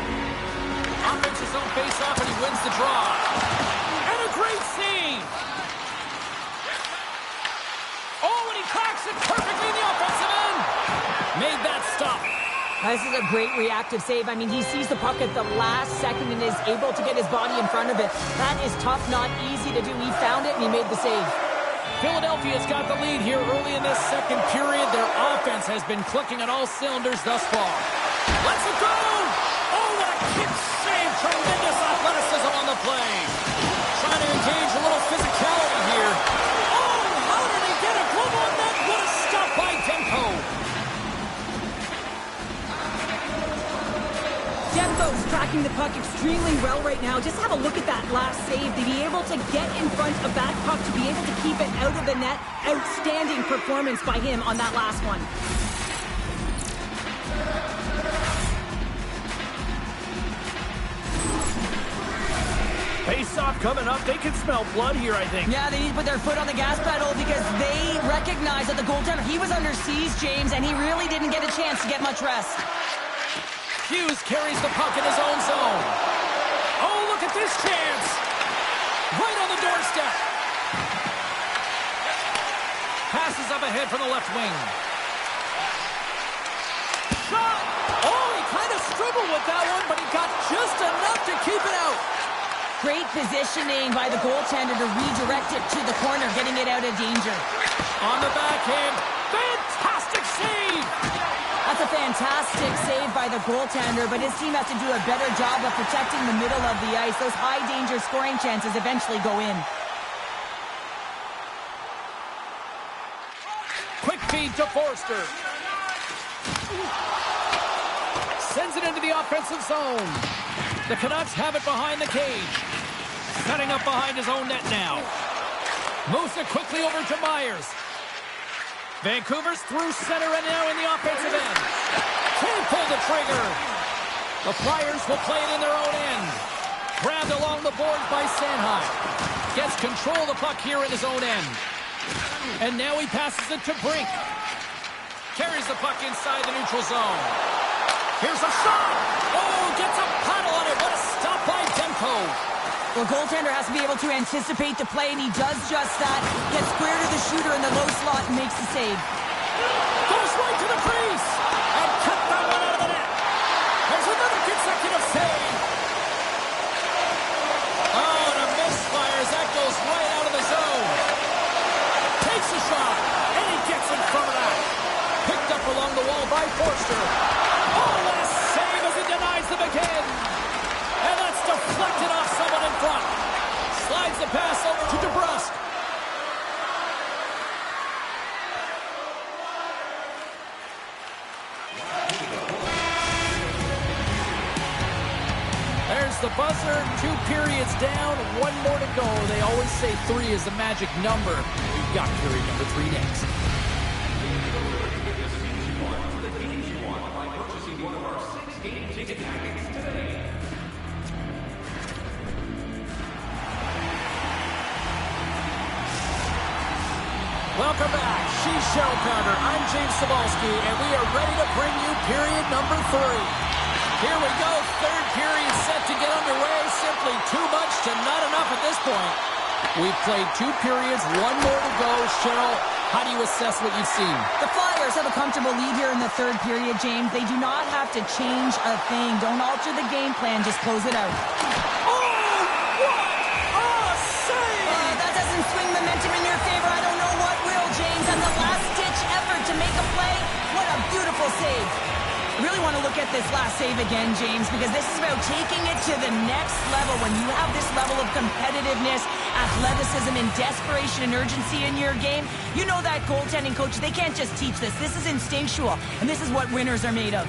Offense his own face-off, and he wins the draw. And a great save! Oh, and he cracks it perfectly in the offensive end! Made that stop. This is a great reactive save. I mean, he sees the puck at the last second and is able to get his body in front of it. That is tough, not easy to do. He found it, and he made the save. Philadelphia's got the lead here early in this second period. Their offense has been clicking on all cylinders thus far. Let's it go! Oh, what a kick save! Tremendous athleticism on the play. Trying to engage a little physicality here. Oh, how did he get a glove on that? What a stop by Demko. Demko Demko's tracking the puck extremely well right now. Just have a look at that last save. To be able to get in front of that puck, to be able to keep it out of the net. Outstanding performance by him on that last one. Face-off coming up. They can smell blood here, I think. Yeah, they need to put their foot on the gas pedal because they recognize that the goaltender, he was under siege, James, and he really didn't get a chance to get much rest. Hughes carries the puck in his own zone. Oh, look at this chance. Right on the doorstep. Passes up ahead from the left wing. Shot! Oh, he kind of struggled with that one, but he got just enough to keep it out. Great positioning by the goaltender to redirect it to the corner, getting it out of danger. On the backhand, fantastic save! That's a fantastic save by the goaltender, but his team has to do a better job of protecting the middle of the ice. Those high-danger scoring chances eventually go in. Quick feed to Forster. Sends it into the offensive zone. The Canucks have it behind the cage. Setting up behind his own net now. Moves it quickly over to Myers. Vancouver's through center and now in the offensive end. Can't pull the trigger. The Flyers will play it in their own end. Grabbed along the board by Sanheim. Gets control of the puck here in his own end. And now he passes it to Brink. Carries the puck inside the neutral zone. Here's a shot. Oh, gets a paddle on it. What a stop by Demko. Well, goaltender has to be able to anticipate the play, and he does just that. Gets square to the shooter in the low slot and makes the save. Goes right to the crease. And cut that one out of the net. There's another consecutive save. Oh, and a misfires. That goes right out of the zone. Takes a shot. And he gets in front of that. Picked up along the wall by Forster. Oh, what a save as he denies them again. And that's deflected off someone in front. Slides the pass over to DeBrusque. There's the buzzer. 2 periods down. 1 more to go. They always say 3 is the magic number. We've got period number 3 next. Welcome back. She's Cheryl Pounder. I'm James Cebulski, and we are ready to bring you period number 3. Here we go. 3rd period set to get underway. Simply too much to not enough at this point. We've played 2 periods, 1 more to go. Cheryl, how do you assess what you've seen? The Flyers have a comfortable lead here in the 3rd period, James. They do not have to change a thing. Don't alter the game plan. Just close it out. Oh, what a save! That doesn't swing momentum in your favor. I don't know what will, James. And the last-ditch effort to make a play. What a beautiful save. I really want to look at this last save again, James, because this is about taking it to the next level. When you have this level of competitiveness, athleticism, and desperation and urgency in your game, you know that goaltending coach, they can't just teach this. This is instinctual, and this is what winners are made of.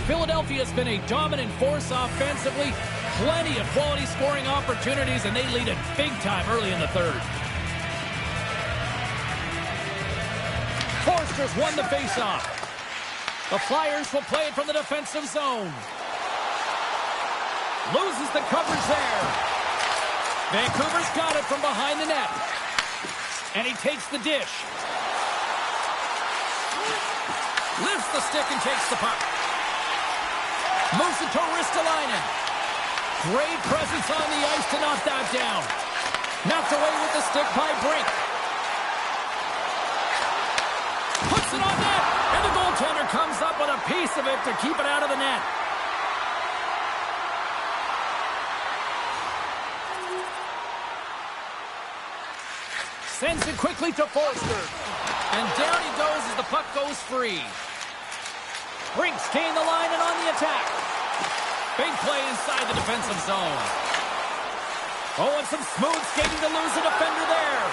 Philadelphia has been a dominant force offensively. Plenty of quality scoring opportunities, and they lead it big time early in the 3rd. Forster's won the faceoff. The Flyers will play it from the defensive zone. Loses the coverage there. Vancouver's got it from behind the net. And he takes the dish. Lifts the stick and takes the puck. Moves it to Ristolainen. Great presence on the ice to knock that down. Knocked away with the stick by Brink. Puts it on net, and the goaltender comes up with a piece of it to keep it out of the net. Sends it quickly to Forster. And down he goes as the puck goes free. Brink's gained the line and on the attack. Big play inside the defensive zone. Oh, and some smooth skating to lose a defender there.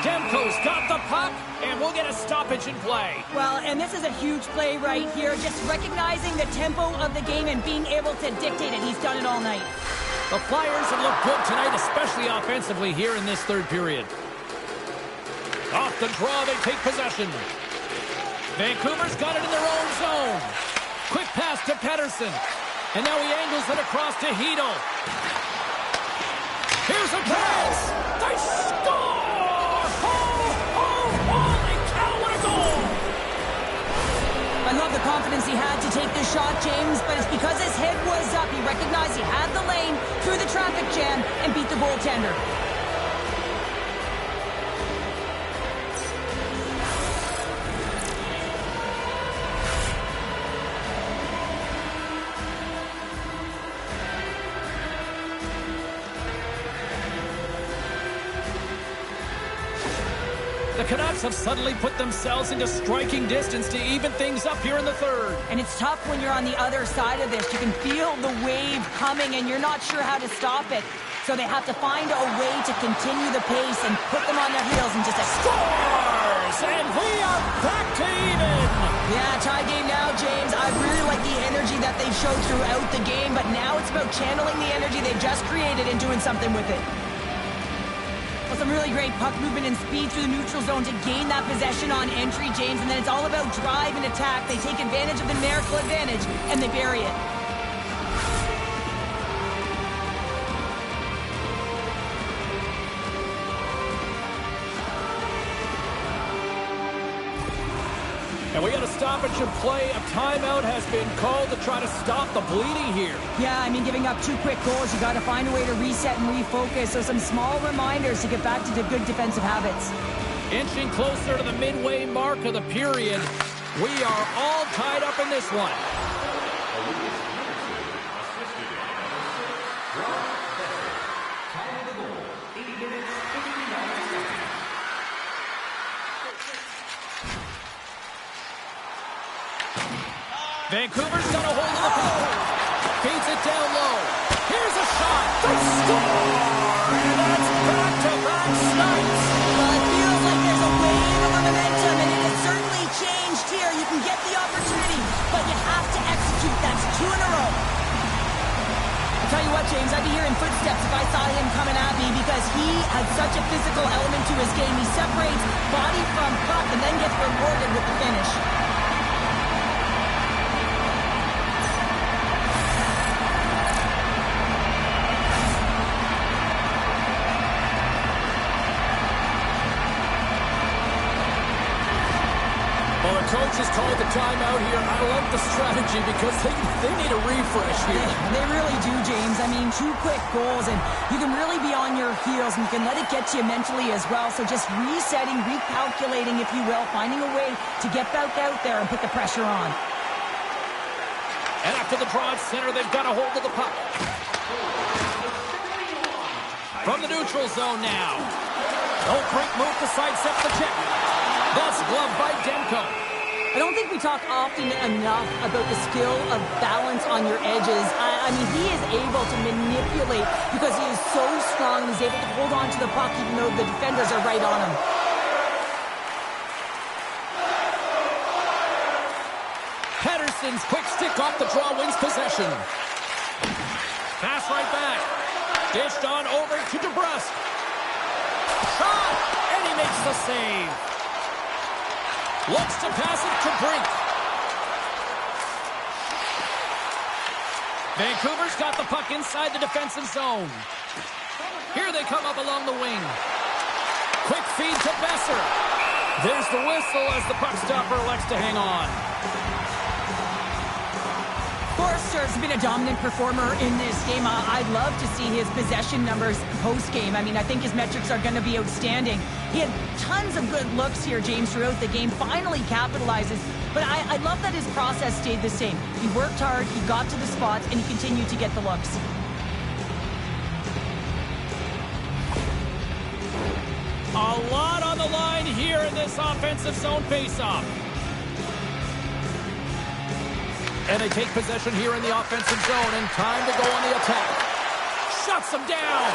Demko's got the puck and will will get a stoppage in play. Well, and this is a huge play right here. Just recognizing the tempo of the game and being able to dictate it. He's done it all night. The Flyers have looked good tonight, especially offensively here in this third period. Off the draw, they take possession. Vancouver's got it in their own zone. Quick pass to Pettersson. And now he angles it across to Hedl. Here's a pass. They score! Holy cow, what a goal! I love the confidence he had to take the shot, James, but it's because his head was up. He recognized he had the lane, through the traffic jam, and beat the goaltender. The Canucks have suddenly put themselves into striking distance to even things up here in the third. And it's tough when you're on the other side of this. You can feel the wave coming, and you're not sure how to stop it. So they have to find a way to continue the pace and put them on their heels and just Scores! And we are back to even! Yeah, tie game now, James. I really like the energy that they showed throughout the game, but now it's about channeling the energy they've just created and doing something with it. Well, some really great puck movement and speed through the neutral zone to gain that possession on entry, James, and then it's all about drive and attack. They take advantage of the numerical advantage, and they bury it. And we got a stoppage in play. A timeout has been called to try to stop the bleeding here. Yeah, I mean, giving up 2 quick goals, you got to find a way to reset and refocus. So some small reminders to get back to the good defensive habits. Inching closer to the midway mark of the period. We are all tied up in this one. Vancouver's got a hold of the puck. Feeds it down low. Here's a shot. They score! And that's back-to-back starts. Well, it feels like there's a wave of momentum, and it has certainly changed here. You can get the opportunity, but you have to execute. That's 2 in a row. I'll tell you what, James, I'd be hearing footsteps if I saw him coming at me because he has such a physical element to his game. He separates body from puck and then gets rewarded with the finish. Well, the coach has called the timeout here. I like the strategy because they need a refresh here. They really do, James. I mean, 2 quick goals, and you can really be on your heels, and you can let it get to you mentally as well. So just resetting, recalculating, if you will, finding a way to get back out there and put the pressure on. And after the draw at center, they've got a hold of the puck. From the neutral zone now. Don't break move to sidestep the check. That's gloved by Demko. I don't think we talk often enough about the skill of balance on your edges. I mean, he is able to manipulate because he is so strong and he's able to hold on to the puck even though the defenders are right on him. Pettersson's quick stick off the draw wins possession. Pass right back. Dished on over to DeBrusque. Shot! And he makes the save. Looks to pass it to Brink. Vancouver's got the puck inside the defensive zone. Here they come up along the wing. Quick feed to Besser. There's the whistle as the puck stopper elects to hang on. Forster's been a dominant performer in this game. I'd love to see his possession numbers post-game. I mean, I think his metrics are going to be outstanding. He had tons of good looks here, James, throughout the game. Finally capitalizes. But I love that his process stayed the same. He worked hard, he got to the spots, and he continued to get the looks. A lot on the line here in this offensive zone faceoff. And they take possession here in the offensive zone, and time to go on the attack. Shuts them down.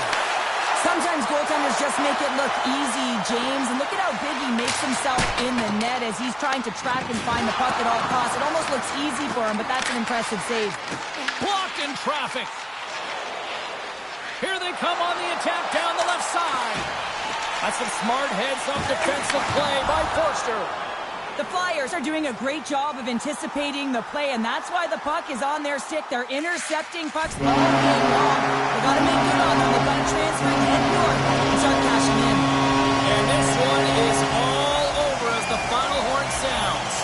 Sometimes goaltenders just make it look easy, James. And look at how big he makes himself in the net as he's trying to track and find the puck at all costs. It almost looks easy for him, but that's an impressive save. Blocked in traffic. Here they come on the attack down the left side. That's some smart heads-up defensive play by Forster. The Flyers are doing a great job of anticipating the play, and that's why the puck is on their stick. They're intercepting pucks all game long. They got to make good on them. They've got to transfer and head north and start cashing in. And this one is all over as the final horn sounds.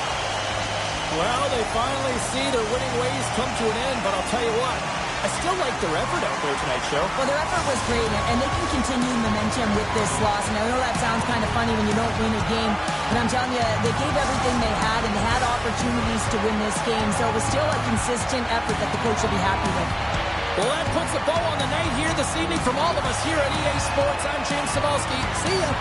Well, they finally see their winning ways come to an end, but I'll tell you what, I still like their effort out there tonight, Joe. Well, their effort was great, and they can continue momentum with this loss. And I know that sounds kind of funny when you don't win a game, but I'm telling you, they gave everything they had, and they had opportunities to win this game. So it was still a consistent effort that the coach will be happy with. Well, that puts a bow on the night here this evening from all of us here at EA Sports. I'm James Cybulski. See ya.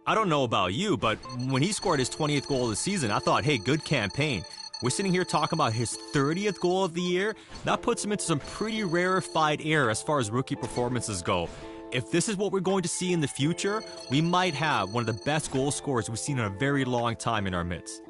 I don't know about you, but when he scored his 20th goal of the season, I thought, hey, good campaign. We're sitting here talking about his 30th goal of the year. That puts him into some pretty rarefied air as far as rookie performances go. If this is what we're going to see in the future, we might have one of the best goal scorers we've seen in a very long time in our midst.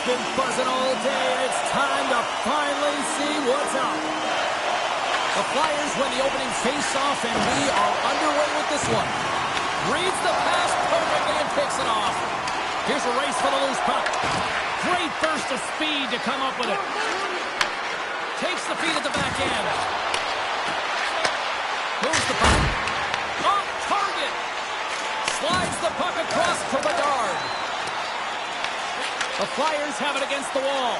been buzzing all day, and it's time to finally see what's up. The Flyers win the opening face-off, and we are underway with this one. Reads the pass perfectly and picks it off. Here's a race for the loose puck. Great burst of speed to come up with it. Takes the feed at the back end. Moves the puck. Off target. Slides the puck across to Bedard. The Flyers have it against the wall.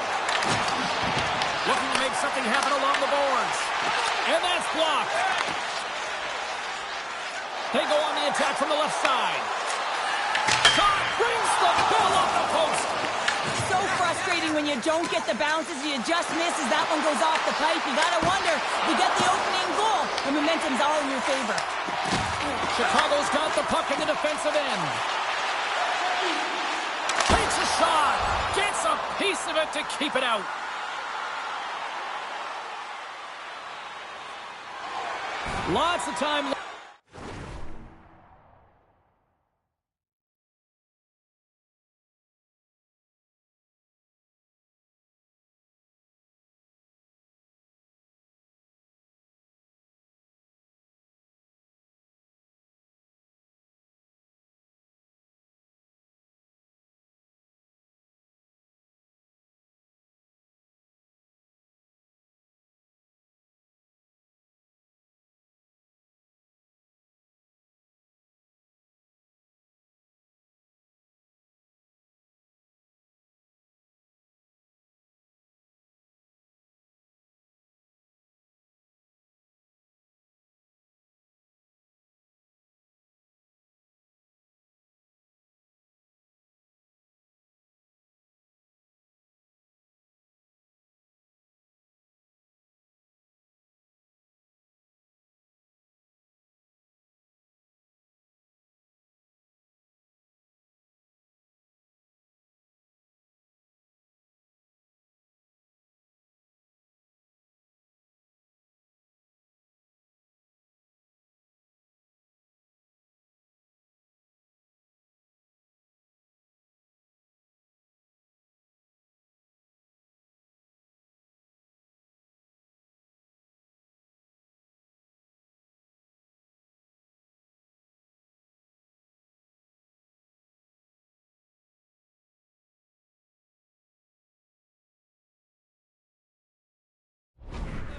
Looking to make something happen along the boards. And that's blocked. They go on the attack from the left side. Shot brings the bill off the post. So frustrating when you don't get the bounces, you just miss as that one goes off the pipe. You gotta wonder, you get the opening goal, the momentum's all in your favor. Chicago's got the puck in the defensive end. Takes a shot. Gets a piece of it to keep it out. Lots of time.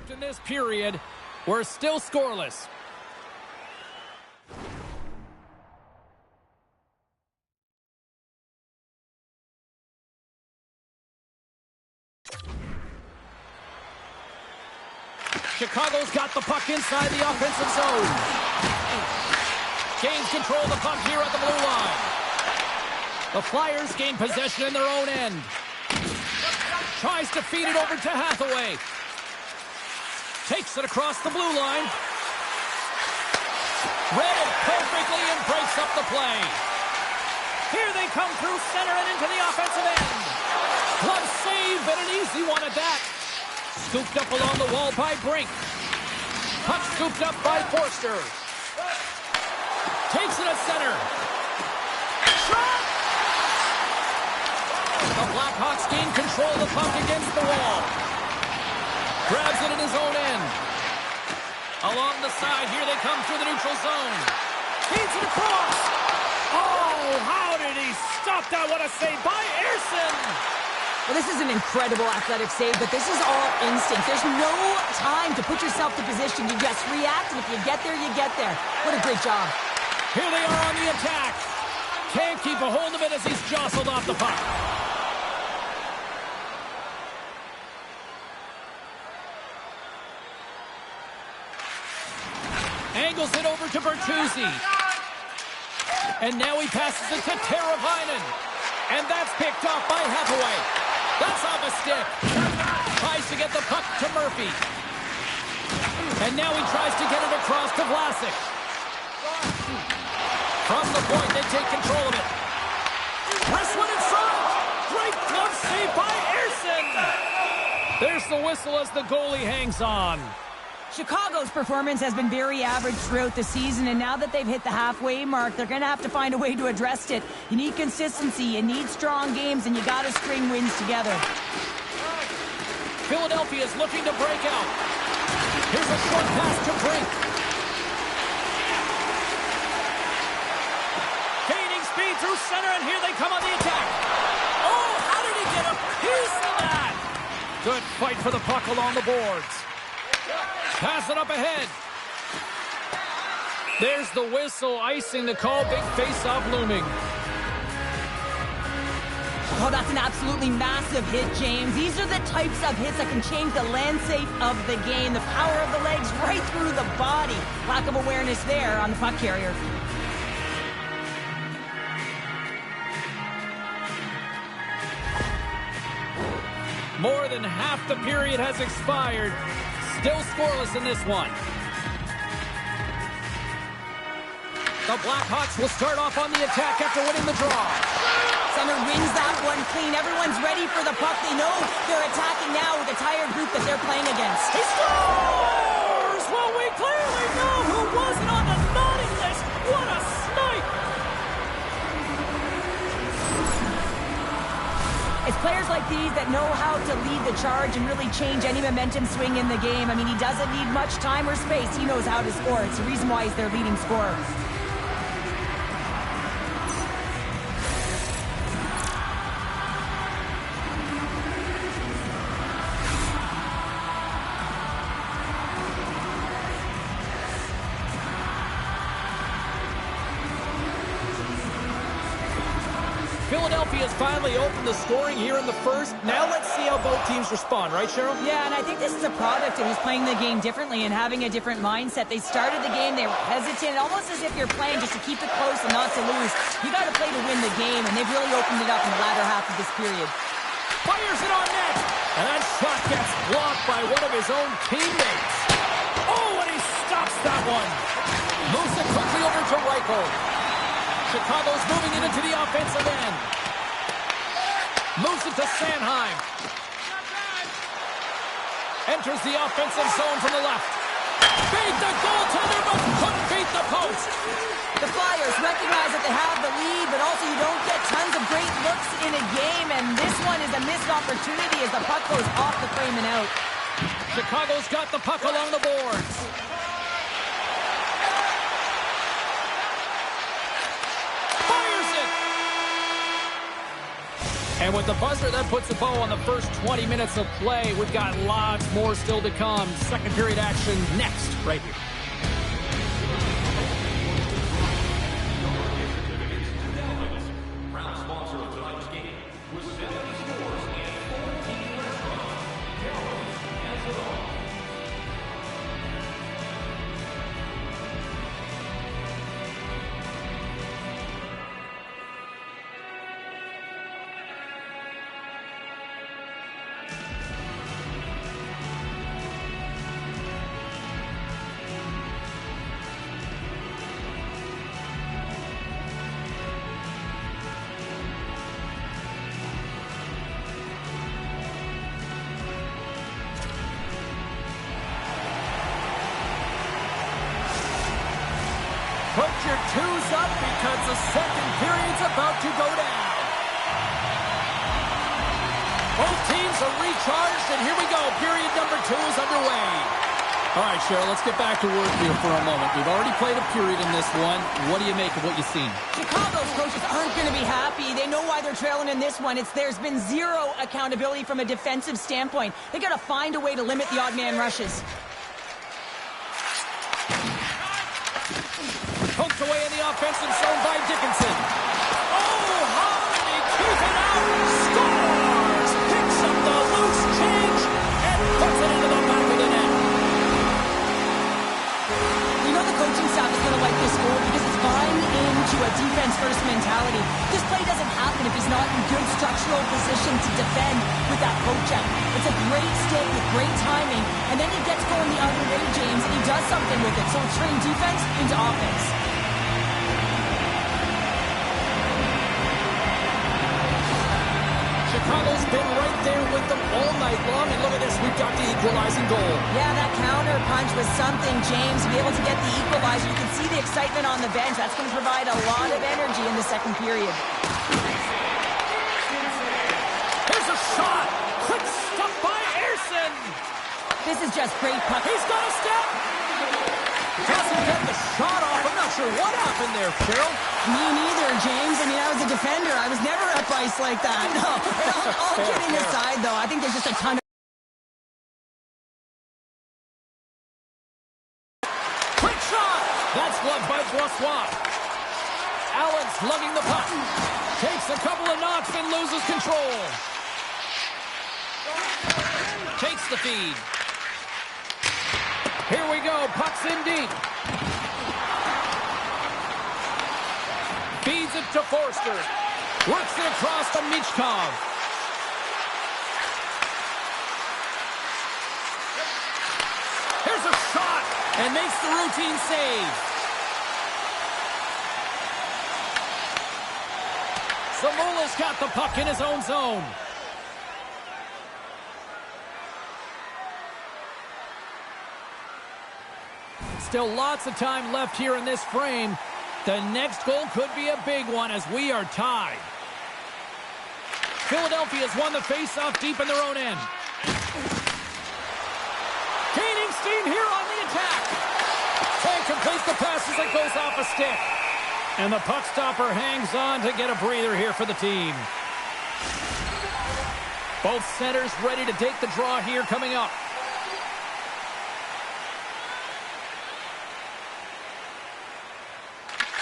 In this period, we're still scoreless. Chicago's got the puck inside the offensive zone. Gains control of the puck here at the blue line. The Flyers gain possession in their own end. Tries to feed it over to Hathaway. Takes it across the blue line. Read it perfectly and breaks up the play. Here they come through center and into the offensive end. Glove save and an easy one at that. Scooped up along the wall by Brink. Puck scooped up by Forster. Takes it at center. Shot! The Blackhawks gain control of the puck against the wall. Grabs it in his own end. Along the side, here they come through the neutral zone. Feeds it across. Oh, how did he stop that? What a save by Ersson. Well, this is an incredible athletic save, but this is all instinct. There's no time to put yourself to position. You just react, and if you get there, you get there. What a great job. Here they are on the attack. Can't keep a hold of it as he's jostled off the puck. Angles it over to Bertuzzi. And now he passes it to Teravainen. And that's picked off by Hathaway. That's off a stick. Tries to get the puck to Murphy. And now he tries to get it across to Vlasic. From the point, they take control of it. Wrist one in front. Great glove save by Ersson. There's the whistle as the goalie hangs on. Chicago's performance has been very average throughout the season, and now that they've hit the halfway mark, they're going to have to find a way to address it. You need consistency, you need strong games, and you got to string wins together. Philadelphia is looking to break out. Here's a short pass to Brink. Gaining speed through center, and here they come on the attack. Oh, how did he get a piece of that? Good fight for the puck along the boards. Pass it up ahead. There's the whistle, icing the call. Big face-off looming. Oh, that's an absolutely massive hit, James. These are the types of hits that can change the landscape of the game. The power of the legs right through the body. Lack of awareness there on the puck carrier. More than half the period has expired. Still scoreless in this one. The Blackhawks will start off on the attack after winning the draw. Center wins that one clean. Everyone's ready for the puck. They know they're attacking now with the tired group that they're playing against. He scores! Well, we clearly know who wasn't on the naughty list. What a snipe! It's players like these that know how to lead the charge and really change any momentum swing in the game. I mean, he doesn't need much time or space. He knows how to score. It's the reason why he's their leading scorer. Philadelphia has finally opened the scoring here in the first. Now let's see how both teams respond, right, Cheryl? Yeah, and I think this is a product of who's playing the game differently and having a different mindset. They started the game, they were hesitant, almost as if you're playing just to keep it close and not to lose. You got to play to win the game, and they've really opened it up in the latter half of this period. Fires it on net, and that shot gets blocked by one of his own teammates. Oh, and he stops that one. Moves it quickly over to Reichel. Chicago's moving it into the offensive end. Moves it to Sanheim. Enters the offensive zone from the left. Beat the goaltender, but couldn't beat the post. The Flyers recognize that they have the lead, but also you don't get tons of great looks in a game, and this one is a missed opportunity as the puck goes off the frame and out. Chicago's got the puck along the boards. And with the buzzer, that puts the bow on the first 20 minutes of play. We've got lots more still to come. Second period action next, right here. Proud sponsor of tonight's game with 70 scores and 14 restaurants. As it all. Put your twos up because the second period's about to go down. Both teams are recharged, and here we go. Period number 2 is underway. All right, Cheryl, let's get back to work here for a moment. We've already played a period in this one. What do you make of what you've seen? Chicago's coaches aren't going to be happy. They know why they're trailing in this one. There's been zero accountability from a defensive standpoint. They got to find a way to limit the odd man rushes. Poked away in the offensive zone by Dickinson. Oh, how did he keep it out? Scores! Picks up the loose change and puts it into the back of the net. You know the coaching staff is going to like this goal because it's buying into a defense-first mentality. This play doesn't happen if he's not in good structural position to defend with that poke check. It's a great stick with great timing, and then he gets going the other way, James, and he does something with it. So it's turning defense into offense. Chicago's been right there with kept them all night long, and look at this, we've got the equalizing goal. Yeah, that counter punch was something, James, to be able to get the equalizer. You can see the excitement on the bench. That's going to provide a lot of energy in the second period. Here's a shot! Quick stuff by Ersson! This is just great puck. He's got a step! Doesn't get the shot off. I'm not sure what happened there, Cheryl. Me neither, James. I mean, I was a defender. I was never up ice like that. No, all kidding aside, though, I think there's just a ton of... Quick shot! That's gloved by Brossois. Allen's lugging the puck. Takes a couple of knocks and loses control. Takes the feed. Here we go. Puck's in deep. Feeds it to Forster. Works it across to Michkov. Here's a shot and makes the routine save. Samula's got the puck in his own zone. Still lots of time left here in this frame. The next goal could be a big one as we are tied. Philadelphia's won the faceoff deep in their own end. Gaining steam here on the attack. And completes the pass as it goes off a stick. And the puck stopper hangs on to get a breather here for the team. Both centers ready to take the draw here coming up.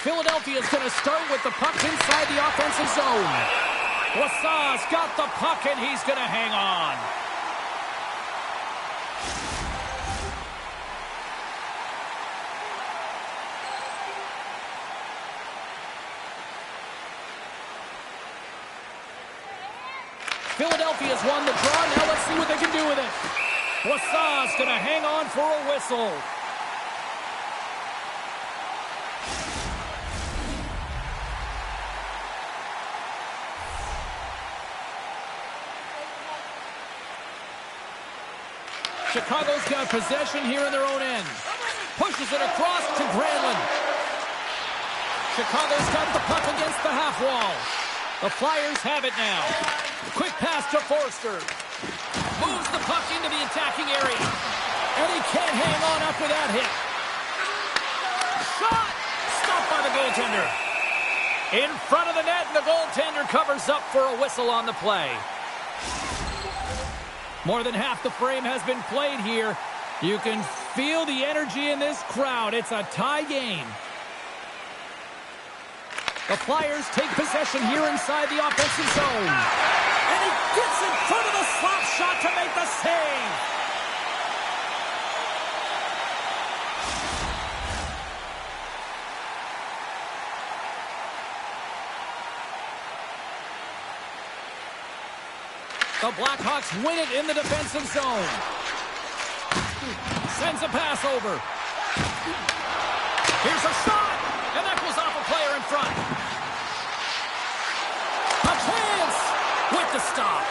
Philadelphia's going to start with the puck inside the offensive zone. Wassau's got the puck, and he's going to hang on. Philadelphia's won the draw. Now let's see what they can do with it. Wassau's going to hang on for a whistle. Chicago's got possession here in their own end. Pushes it across to Granlund. Chicago's got the puck against the half wall. The Flyers have it now. Quick pass to Forster. Moves the puck into the attacking area. And he can't hang on up with that hit. Shot! Stopped by the goaltender. In front of the net, and the goaltender covers up for a whistle on the play. More than half the frame has been played here. You can feel the energy in this crowd. It's a tie game. The Flyers take possession here inside the offensive zone. And he gets in front of the slap shot to make the save. The Blackhawks win it in the defensive zone. Sends a pass over. Here's a shot, and that goes off a player in front. A chance with the stop.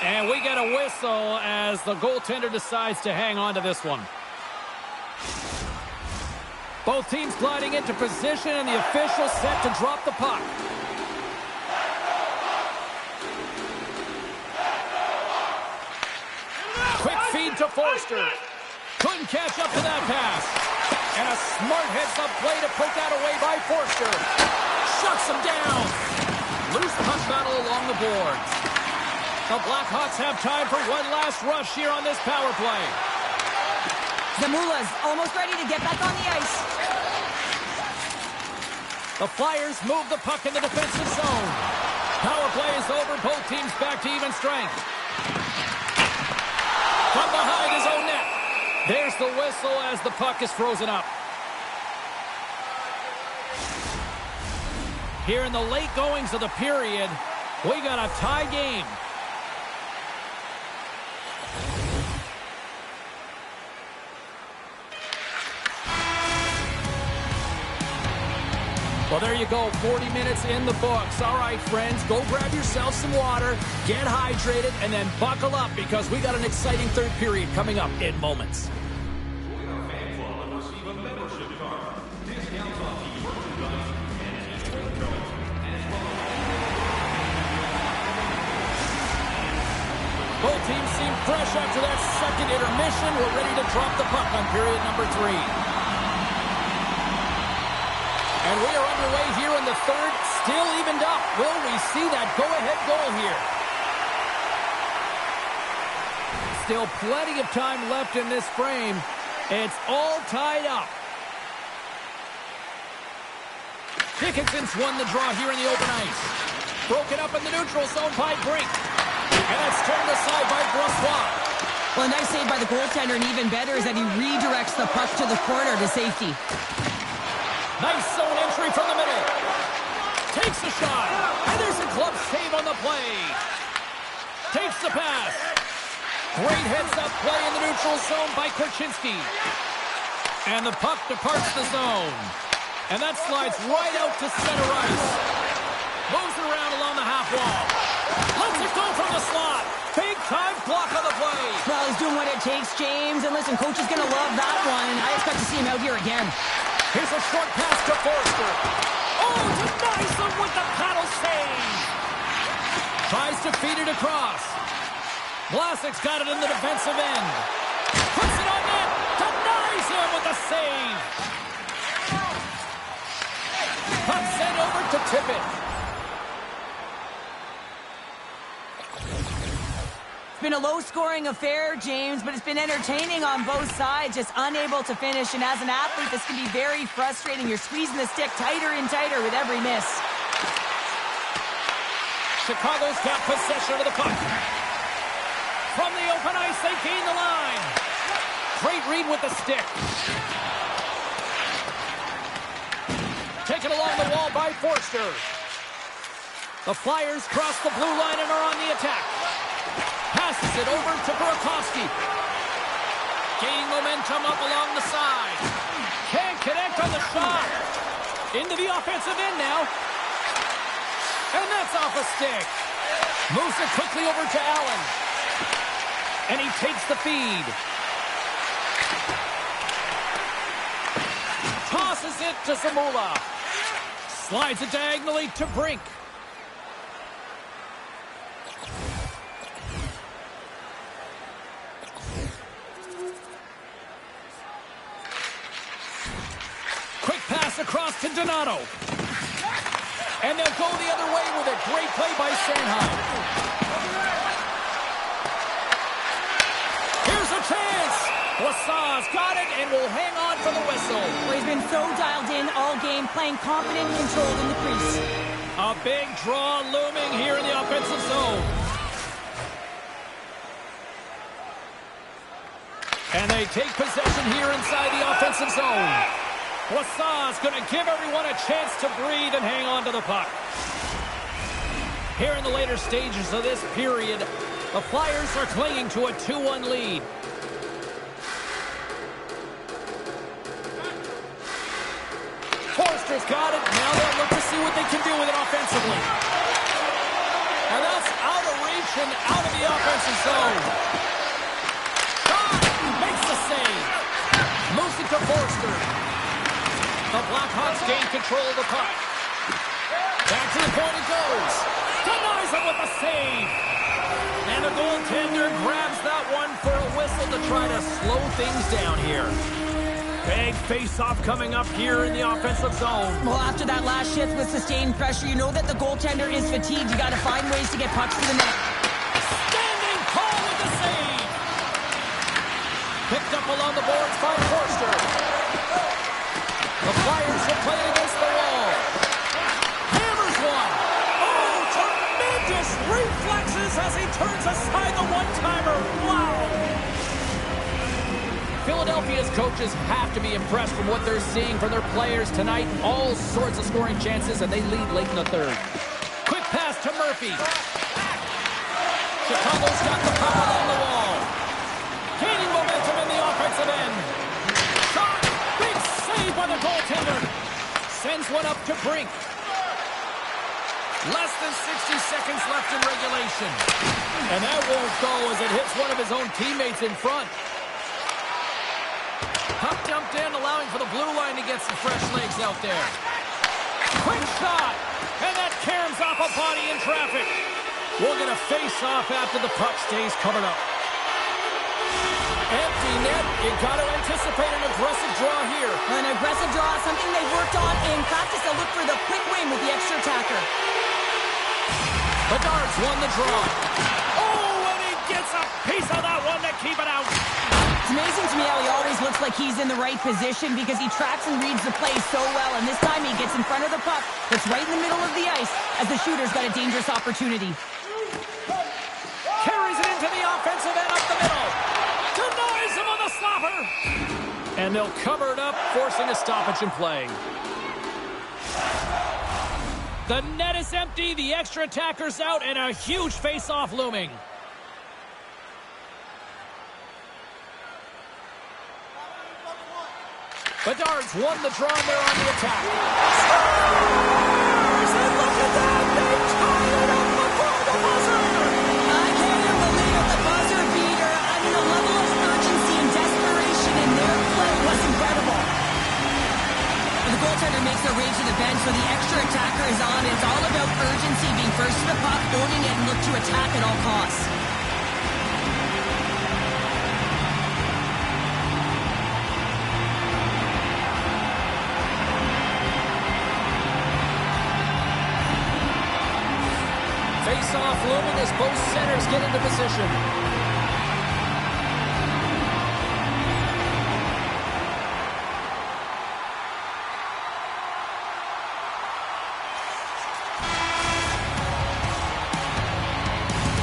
And we get a whistle as the goaltender decides to hang on to this one. Both teams gliding into position, and the official set to drop the puck. Quick feed to Forster. Couldn't catch up to that pass. And a smart heads-up play to put that away by Forster. Shuts him down. Loose puck battle along the boards. The Blackhawks have time for one last rush here on this power play. Zamula's almost ready to get back on the ice. The Flyers move the puck in the defensive zone. Power play is over. Both teams back to even strength. From behind his own net. There's the whistle as the puck is frozen up. Here in the late goings of the period, we got a tie game. Well, there you go. 40 minutes in the books. All right, friends, go grab yourself some water, get hydrated, and then buckle up because we got an exciting third period coming up in moments. Both teams seem fresh after that second intermission. We're ready to drop the puck on period number 3. And we are underway here in the third, still evened up. Will we see that go-ahead goal here? Still plenty of time left in this frame. It's all tied up. Dickinson's won the draw here in the open ice. Broken up in the neutral zone by Brink. And it's turned aside by Brossois. Well, a nice save by the goaltender, and even better is that he redirects the puck to the corner to safety. Nice zone entry from the middle. Takes the shot. And there's a glove save on the play. Takes the pass. Great heads-up play in the neutral zone by Korchinski. And the puck departs the zone. And that slides right out to center ice. Moves it around along the half wall. Lets it go from the slot. Big-time block on the play. Well, he's doing what it takes, James. And listen, coach is going to love that one. And I expect to see him out here again. Here's a short pass to Forster. Oh, denies him with the paddle save. Tries to feed it across. Vlasic's got it in the defensive end. Puts it on net. Denies him with the save. Puck sent over to Tippett. It's been a low-scoring affair, James, but it's been entertaining on both sides, just unable to finish. And as an athlete, this can be very frustrating. You're squeezing the stick tighter and tighter with every miss. Chicago's got possession of the puck. From the open ice, they gain the line. Great read with the stick. Taken along the wall by Forster. The Flyers cross the blue line and are on the attack. Passes it over to Burakovsky. Gaining momentum up along the side. Can't connect on the shot. Into the offensive end now. And that's off a stick. Moves it quickly over to Allen. And he takes the feed. Tosses it to Zamula. Slides it diagonally to Brink. Quick pass across to Donato. And they'll go the other way with it. Great play by Sanheim. Here's a chance. Wassau's got it and will hang on for the whistle. Well, he's been so dialed in all game, playing confident and controlled in the crease. A big draw looming here in the offensive zone. And they take possession here inside the offensive zone. Wassau's going to give everyone a chance to breathe and hang on to the puck. Here in the later stages of this period, the Flyers are clinging to a 2-1 lead. Forster's got it. Now they'll look to see what they can do with it offensively. And that's out of reach and out of the offensive zone. Shot! Makes the save. Moves it to Forster. The Blackhawks gain control of the puck. Back to the point it goes. Denies him with the save. And the goaltender grabs that one for a whistle to try to slow things down here. Big face-off coming up here in the offensive zone. Well, after that last shift with sustained pressure, you know that the goaltender is fatigued. You got to find ways to get pucks to the net. Standing tall with the save. Picked up along the boards by Forster. The Flyers are playing against the wall. Hammers one. Oh, tremendous reflexes as he turns aside the one-timer. Wow. Philadelphia's coaches have to be impressed from what they're seeing from their players tonight. All sorts of scoring chances, and they lead late in the third. Quick pass to Murphy. Chicago's got the puck along the wall. Gaining momentum in the offensive end. Shot. Big save by the goaltender. Sends one up to Brink. Less than 60 seconds left in regulation. And that won't go as it hits one of his own teammates in front. Puck dumped in, allowing for the blue line to get some fresh legs out there. Quick shot! And that caroms off a body in traffic. We'll get a face-off after the puck stays covered up. Empty net. You got to anticipate an aggressive draw here. An aggressive draw, something they've worked on in practice. They'll look for the quick win with the extra attacker. Bedard's won the draw. Oh, and he gets a piece of that one to keep it out. It's amazing to me how he always looks like he's in the right position because he tracks and reads the play so well. And this time he gets in front of the puck. It's right in the middle of the ice as the shooter's got a dangerous opportunity. Carries it into the offensive end up the middle. Denies him on the slapper. And they'll cover it up, forcing a stoppage in play. The net is empty, the extra attacker's out, and a huge face-off looming. Bedard's won the draw, and they're on the attack. Scores! And look at that! They tie it up before the buzzer! I can't even believe it, the buzzer beater. I mean, the level of urgency and desperation in their play was incredible. The goaltender makes their way to the bench, so the extra attacker is on. It's all about urgency, being first to the puck, owning it, and look to attack at all costs. Face-off looming as both centers get into position.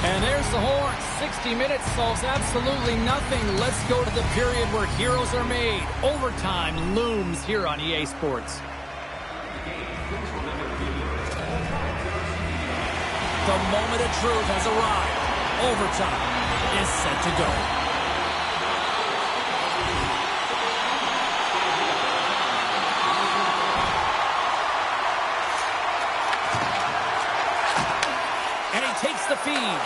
And there's the horn. 60 minutes solves absolutely nothing. Let's go to the period where heroes are made. Overtime looms here on EA Sports. The moment of truth has arrived. Overtime is set to go. And he takes the feed.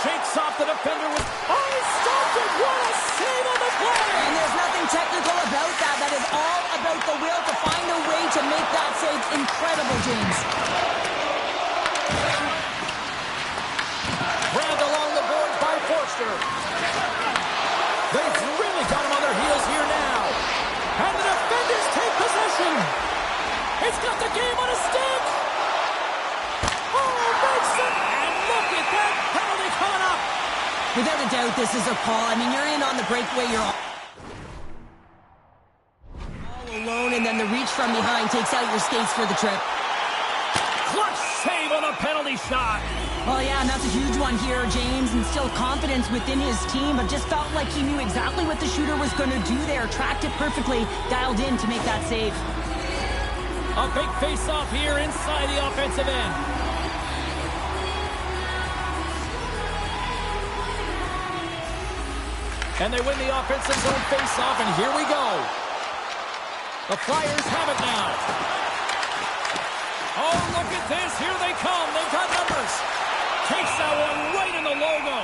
Shakes off the defender with... Oh, he stopped it! What a save on the play! And there's nothing technical about that. That is all about the will to find a way to make that save incredible, James. Grabbed along the boards by Forster. They've really got him on their heels here now. And the defenders take possession. It's got the game on a stick. Oh, makes it. And look at that penalty coming up. Without a doubt, this is a call. I mean, you're in on the breakaway. You're all alone, and then the reach from behind takes out your skates for the trip. Clutch save on a penalty shot. Well, yeah, and that's a huge one here, James, and still confidence within his team, but just felt like he knew exactly what the shooter was going to do there, tracked it perfectly, dialed in to make that save. A big face-off here inside the offensive end. And they win the offensive zone face-off, and here we go. The Flyers have it now. Oh, look at this. Here they come. They've got numbers. Takes that one right in the logo.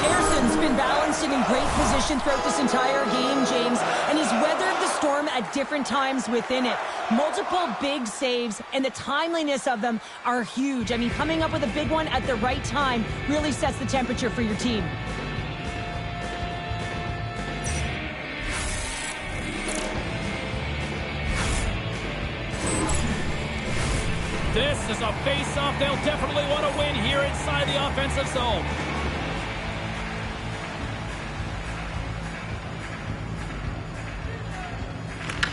Harrison's been balanced and in great position throughout this entire game, James, and he's weathered the storm at different times within it. Multiple big saves, and the timeliness of them are huge. I mean, coming up with a big one at the right time really sets the temperature for your team. This is a face-off they'll definitely want to win here inside the offensive zone.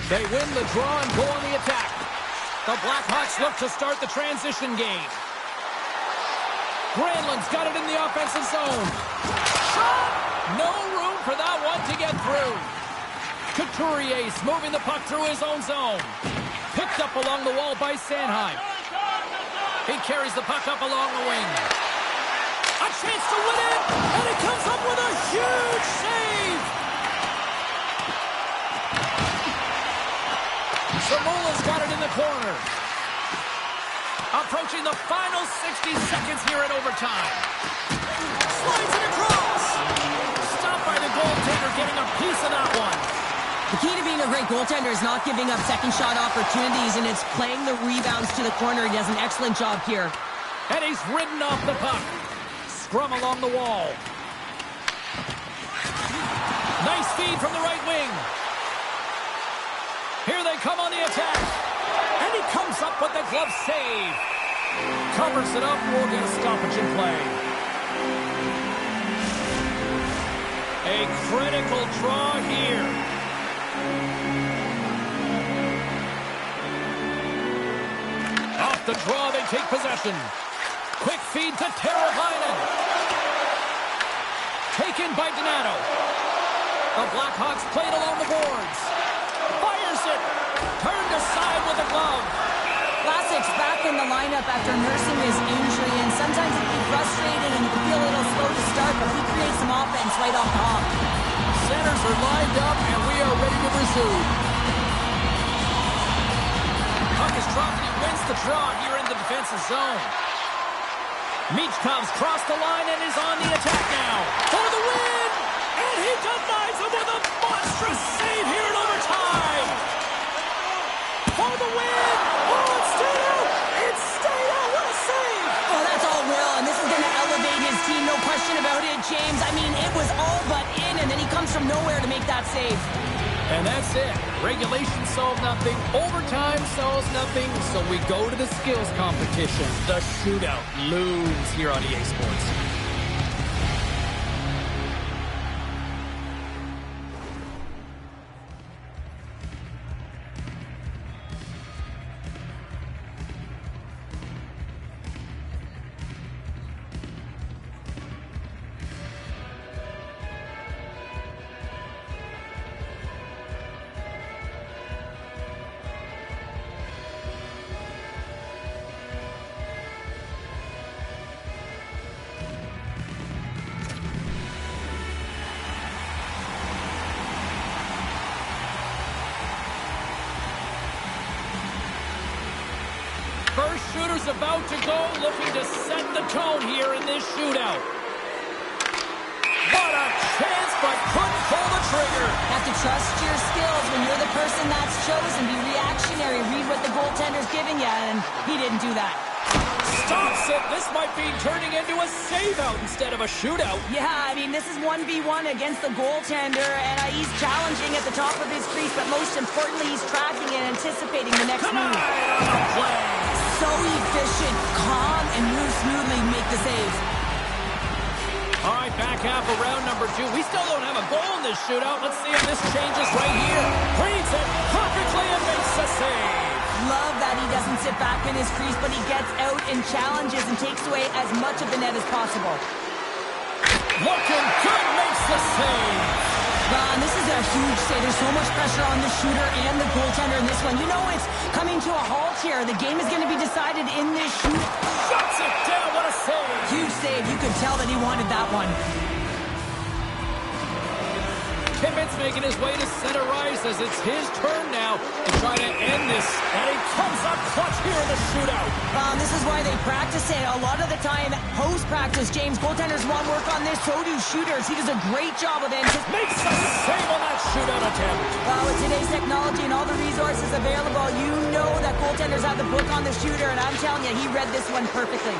They win the draw and go on the attack. The Blackhawks look to start the transition game. Granlund's got it in the offensive zone. Shot! No room for that one to get through. Couturier's moving the puck through his own zone. Picked up along the wall by Sanheim. He carries the puck up along the wing. A chance to win it, and he comes up with a huge save. corner. Approaching the final 60 seconds here in overtime. Slides it across. Stopped by the goaltender, getting a piece of that one. The key to being a great goaltender is not giving up second shot opportunities, and it's playing the rebounds to the corner. He does an excellent job here. And he's ridden off the puck. Scrum along the wall. Nice feed from the right wing. Here they come on the attack. And he comes up with the glove save. Covers it up. We'll get a stoppage in play. A critical draw here. Off the draw, they take possession. Quick feed to Teravainen. Taken by Donato. The Blackhawks played along the boards. Fires it. Turned aside with a glove. Vlasic's back in the lineup after nursing his injury, and sometimes it can be frustrating and you can feel a little slow to start, but he creates some offense right off the hop. Centers are lined up, and we are ready to resume. Puck is dropped, and he wins the draw here in the defensive zone. Michkov's crossed the line and is on the attack now. For the win! And he denies him with a monstrous save here in overtime. For the win! Oh, it's stayed out! It's stayed out! What a save! Oh, that's all Will, and this is going to elevate his team, no question about it, James. I mean, it was all but in, and then he comes from nowhere to make that save. And that's it. Regulation solved nothing. Overtime solves nothing. So we go to the skills competition. The shootout looms here on EA Sports. First shooter's about to go, looking to set the tone here in this shootout. What a chance, but couldn't pull the trigger. Have to trust your skills when you're the person that's chosen. Be reactionary. Read what the goaltender's giving you, and he didn't do that. Stops it. This might be turning into a save-out instead of a shootout. Yeah, I mean, this is 1v1 against the goaltender, and he's challenging at the top of his crease, but most importantly, he's tracking and anticipating the next move. On the play. So efficient, calm, and moves smoothly to make the save. All right, back half of round number 2. We still don't have a goal in this shootout. Let's see if this changes right here. Reads it perfectly and makes a save. Love that he doesn't sit back in his crease, but he gets out and challenges and takes away as much of the net as possible. Looking good, makes the save. And this is a huge save. There's so much pressure on the shooter and the goaltender in this one. You know it's coming to a halt here. The game is going to be decided in this shoot. Shuts it down. What a save. Huge save. You could tell that he wanted that one. Timmett's making his way to center ice as it's his turn now to try to end this. And he comes up clutch here in the shootout. This is why they practice it. A lot of the time, post-practice, James, goaltenders want work on this. So do shooters. He does a great job of it. Makes a save on that shootout attempt. With today's technology and all the resources available, you know that goaltenders have the book on the shooter, and I'm telling you, he read this one perfectly.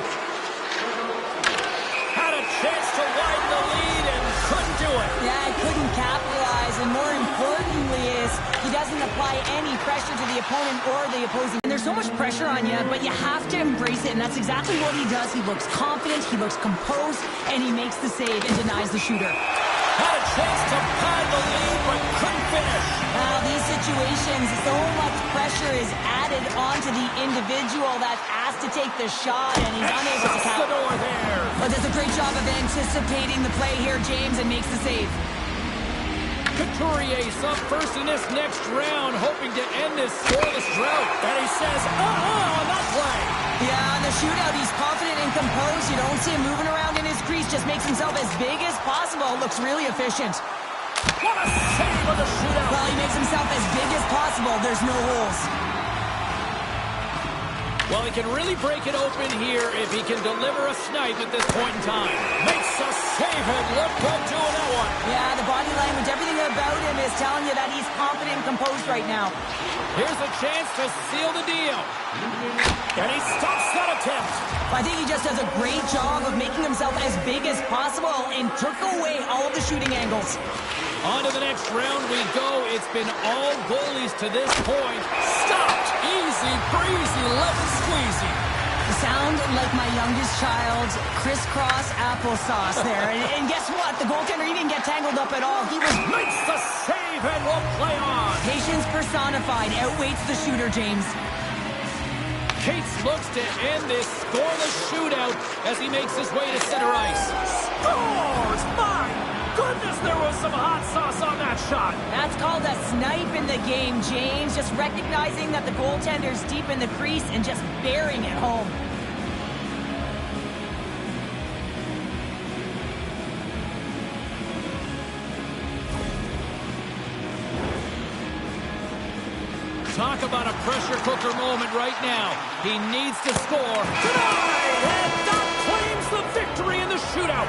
Had a chance to widen the lead and couldn't do it. Yeah, he couldn't capitalize, and more importantly is he doesn't apply any pressure to the opponent or the opposing. And there's so much pressure on you, but you have to embrace it, and that's exactly what he does. He looks confident, he looks composed, and he makes the save and denies the shooter. Had a chance to pad the lead, but couldn't finish. Now, these situations, so much pressure is added onto the individual that's asked to take the shot, and he's unable to Shuts the door there. But does a great job of anticipating the play here, James, and makes the save. Couturier's up first in this next round, hoping to end this scoreless drought. And he says, on that play. Yeah, in the shootout, he's confident and composed. You don't see him moving around in his crease. Just makes himself as big as possible. Looks really efficient. What a save on the shootout. Well, he makes himself as big as possible. There's no holes. Well, he can really break it open here if he can deliver a snipe at this point in time. Makes a save and look good doing that one. Yeah, the body language, everything about him is telling you that he's confident and composed right now. Here's a chance to seal the deal. And he stops that attempt. I think he just does a great job of making himself as big as possible and took away all of the shooting angles. On to the next round we go. It's been all goalies to this point. Stopped. Easy breezy, lemon squeezy. You sound like my youngest child's crisscross applesauce there. And guess what? The goaltender, he didn't get tangled up at all. He was... Makes the save and will play on. Patience personified outweighs the shooter, James. Cates looks to end this scoreless shootout as he makes his way to center ice. Scores! My goodness, there was some hot sauce on that shot. That's called a snipe in the game, James. Just recognizing that the goaltender's deep in the crease and just bearing it home. Talk about a pressure cooker moment right now. He needs to score. Tonight! And that claims the victory in the shootout.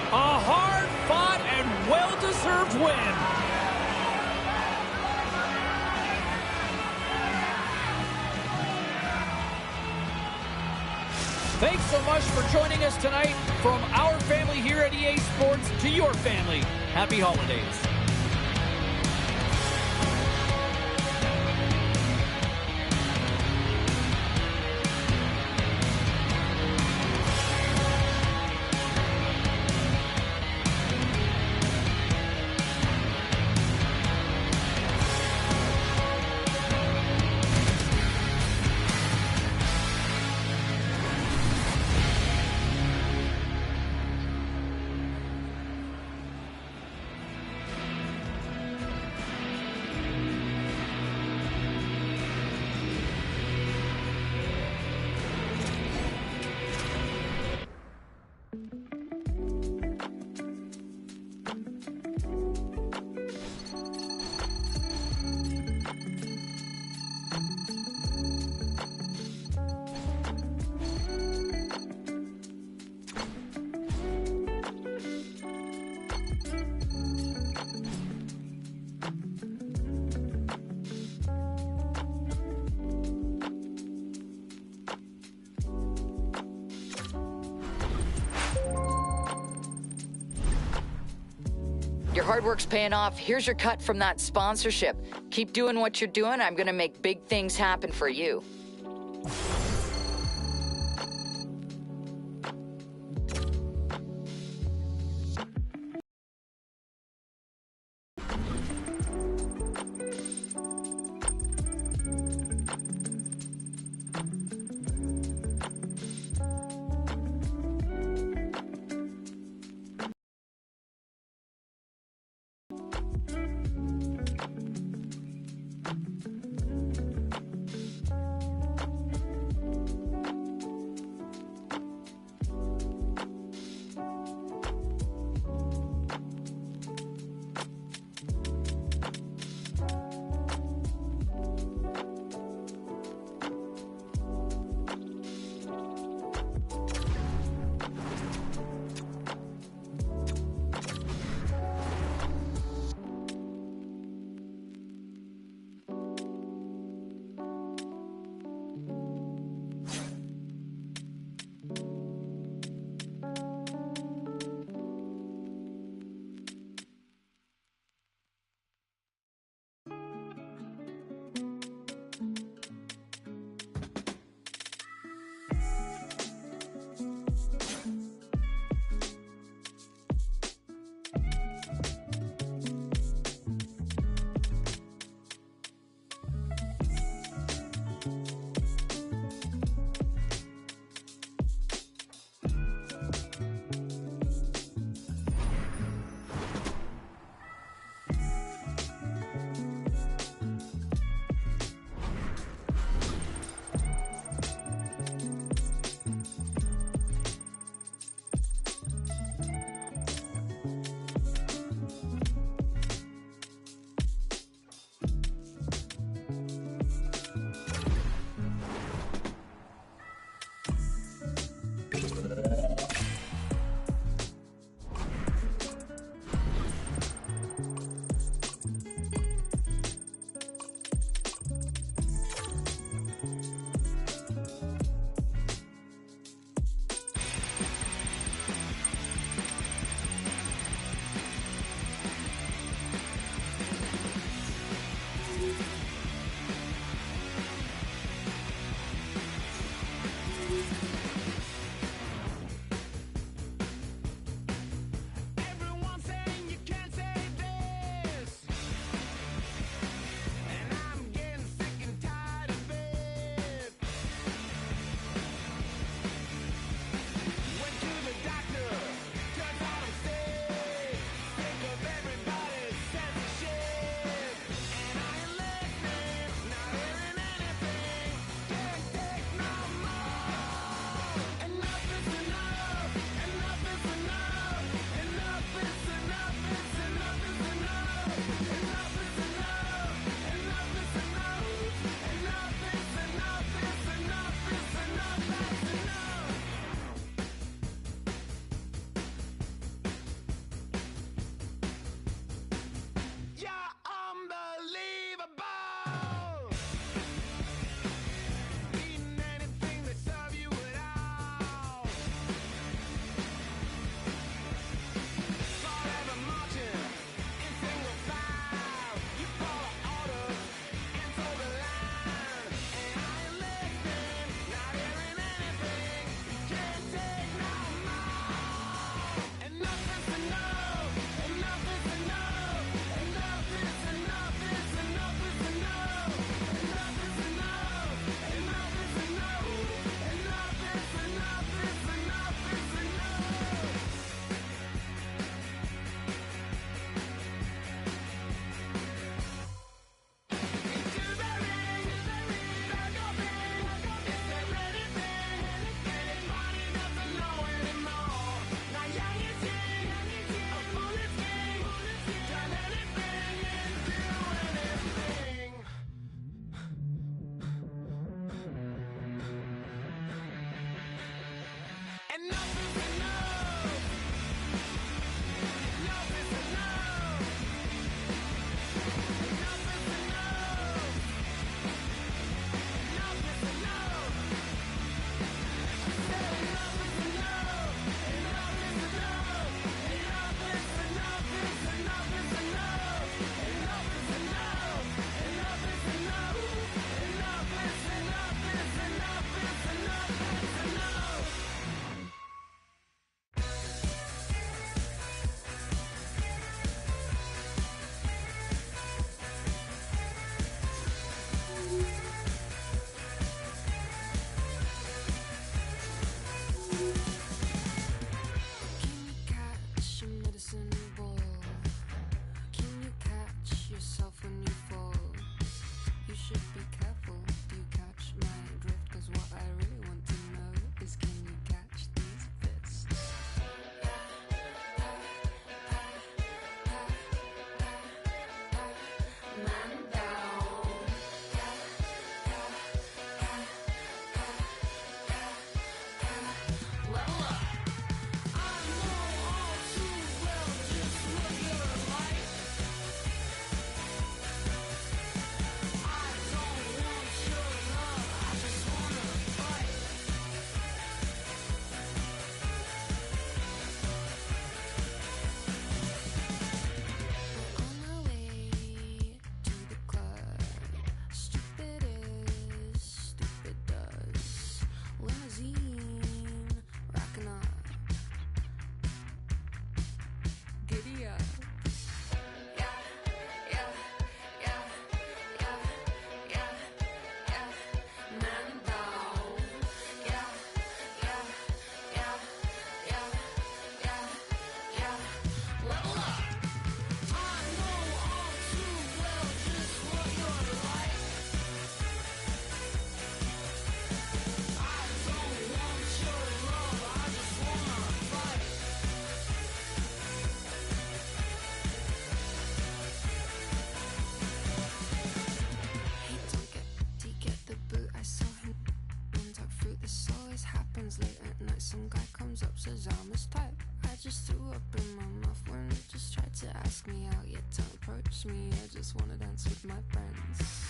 A hard-fought and well-deserved win. Thanks so much for joining us tonight. From our family here at EA Sports to your family, happy holidays. Your hard work's paying off. Here's your cut from that sponsorship. Keep doing what you're doing. I'm going to make big things happen for you. me, I just wanna dance with my friends.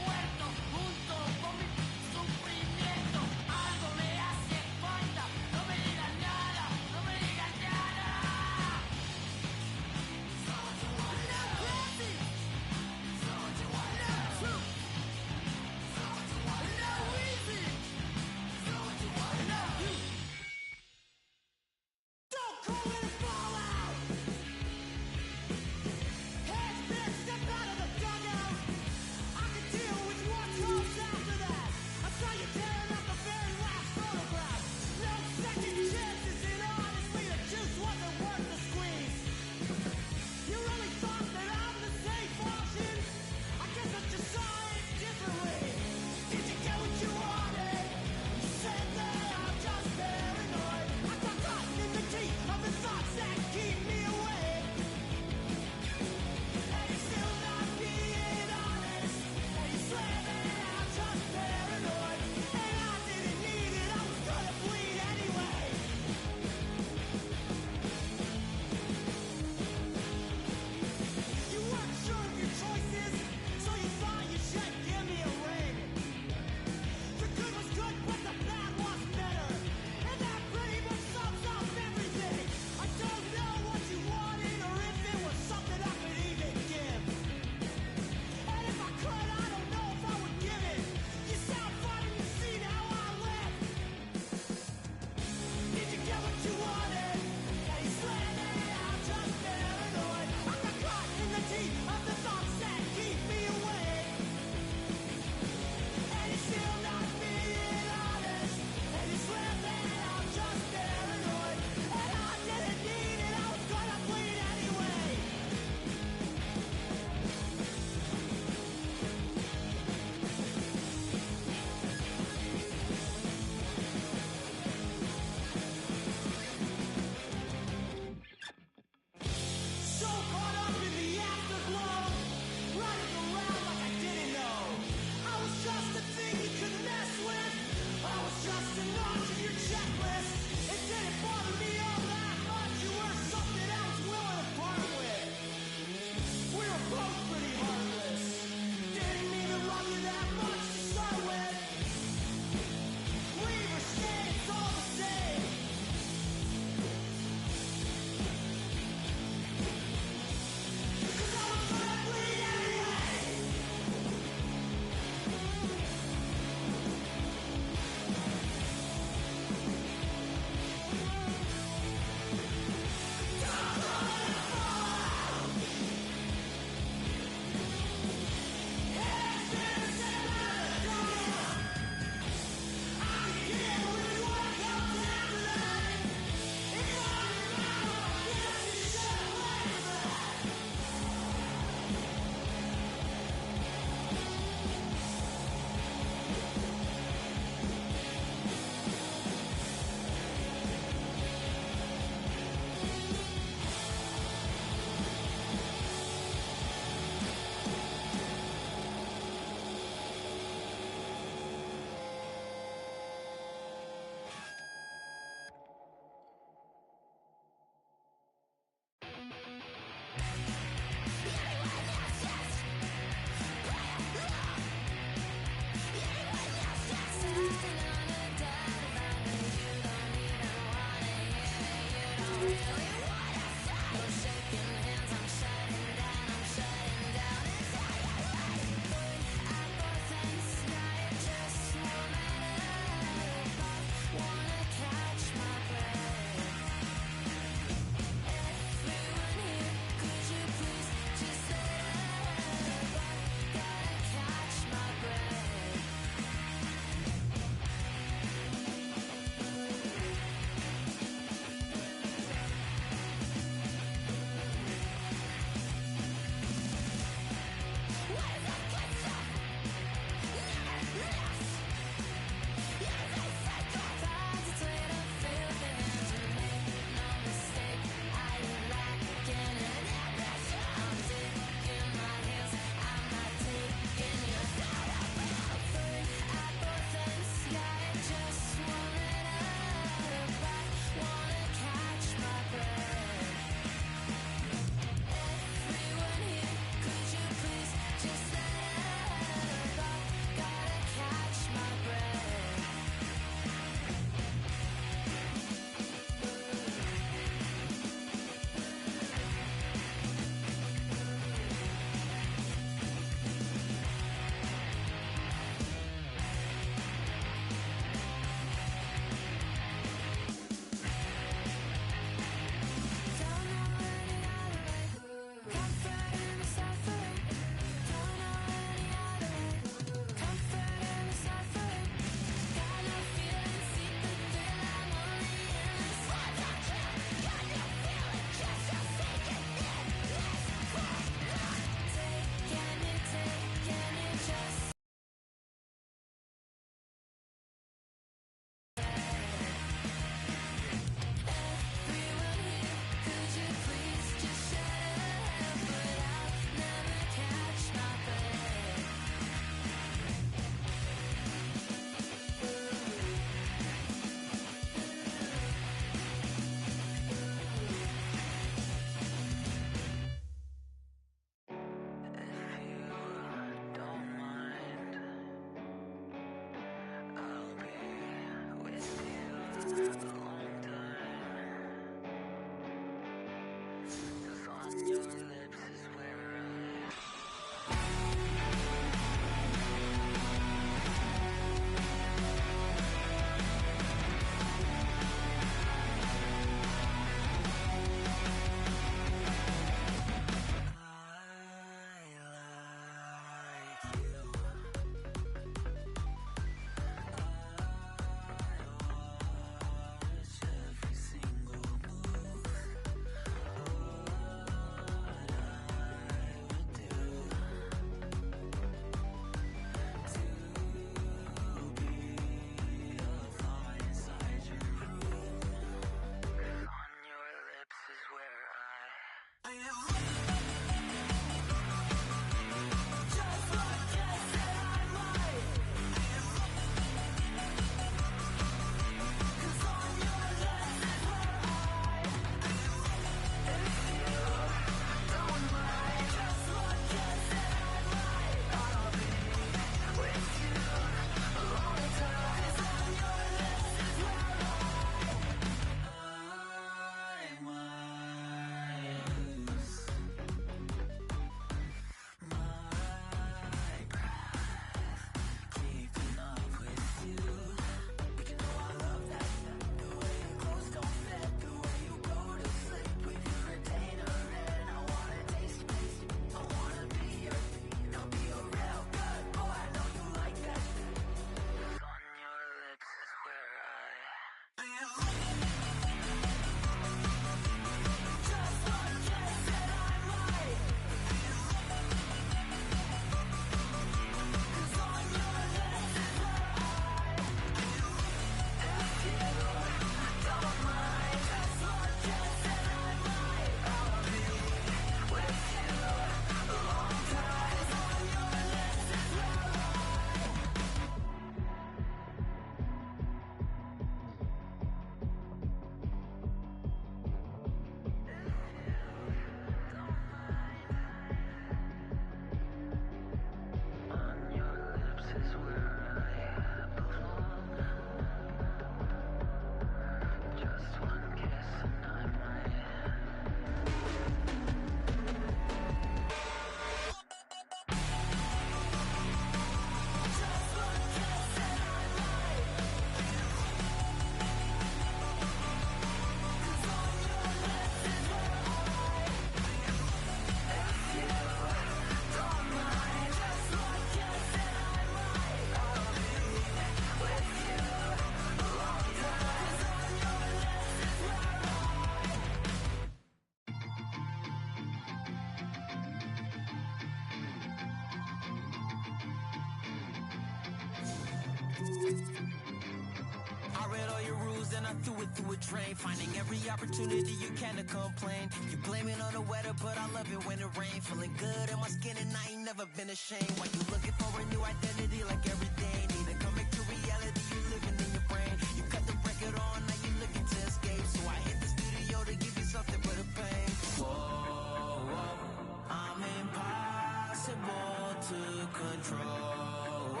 your rules and I threw it through a drain. Finding every opportunity you can to complain. You blame it on the weather, but I love it when it rains. Feeling good in my skin and I ain't never been ashamed. Why you looking for a new identity like every day? Need to come back to reality, you living in your brain. You cut the record on, now you looking to escape. So I hit the studio to give you something for the pain. Whoa, whoa, I'm impossible to control.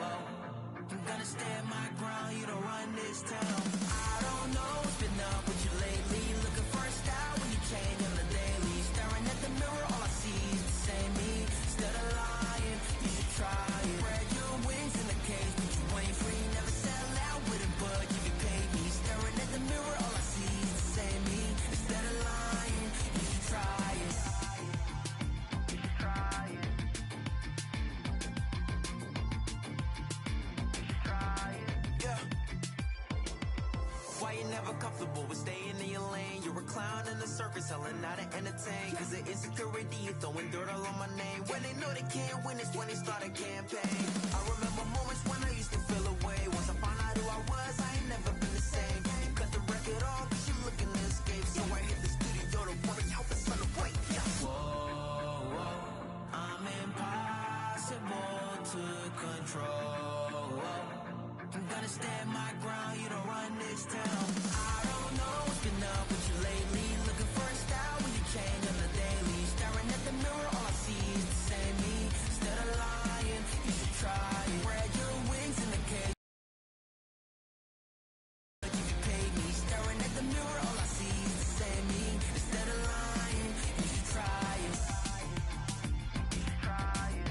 I'm gonna stand my ground, you don't run this town. I don't know what's been up with you lately. Looking for a style when you change on the daily. Staring at the mirror, all I see is the same me. Instead of lying, you should try it. Spread your wings in the cage, but you ain't free. Never sell out with a budge if you pay me. Staring at the mirror, all I see is the same me. Instead of lying, you should try it. You should try it. Why you never comfortable with staying in your lane? You're a clown in the circus, selling out to entertain. Cause the insecurity, you throwing dirt all on my name. When they know they can't win, it's when they start a campaign. I remember moments when I used to feel away. Once I found out who I was, I ain't never been the same. You cut the record on, cause you looking to escape. So I hit the studio to worry out the sun away. Whoa, whoa, I'm impossible to control. I'm gonna stand my ground, you don't run this town. I don't know what's been up with you lately. Looking for a style when you change on the daily. Staring at the mirror, all I see is the same me. Instead of lying, you should try it. Spread your wings in the cage. If you pay me, staring at the mirror, all I see is the same me. Instead of lying, you should try it. You should try it.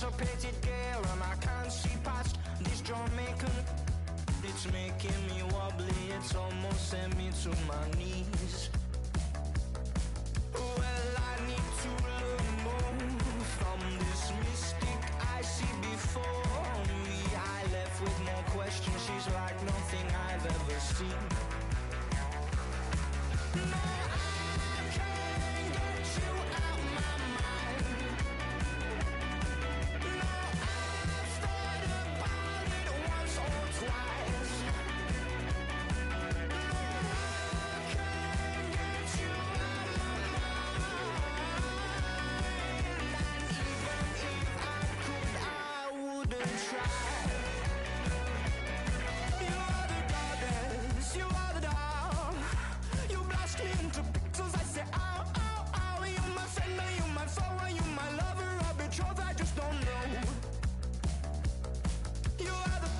a petite girl and I can't see past this Jamaican. It's making me wobbly, it's almost sent me to my knees. Well, I need to learn more from this mystic I see before me. I left with more questions, she's like nothing I've ever seen. No, I can't get you out my mind. No, I've thought about it once or twice. No, I can't get you out my mind. And even if I could, I wouldn't try. You are the goddess, you are the doll. You blast me into pixels, I say ow, ow, ow. You my friend, or you my foe, or you my lover, or betrothed, I just don't know. You are the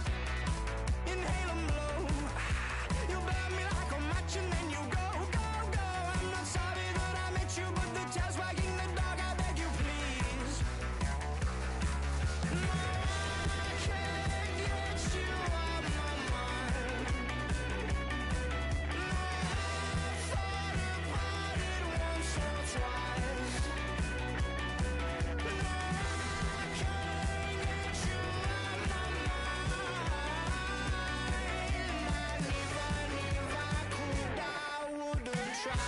inhale and blow. You burn me like a match and then you go, go, go. I'm not sorry that I met you, but the tail's wagging the dog, I beg you please. No, I can't get you out my mind. No, I've thought about it once or twice. No, I can't get you out my mind. And even if I could, I wouldn't try.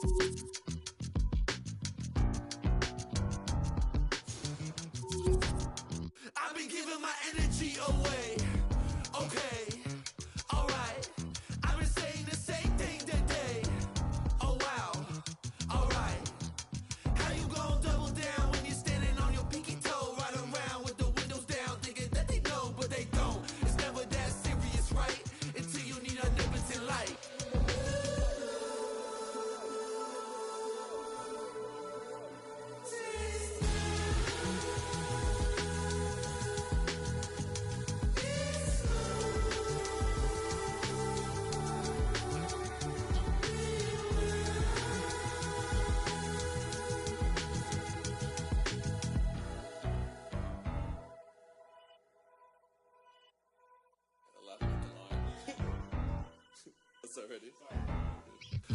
I've been giving my energy away. Okay, alright. I've been saying the same thing today. Oh wow, alright. How you gon' double down when you're standing on your pinky toe? Right around with the windows down, thinking that they know, but they don't. It's never that serious, right? Until you need a omnipotent light.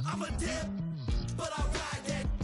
I'm a dip, but I ride that.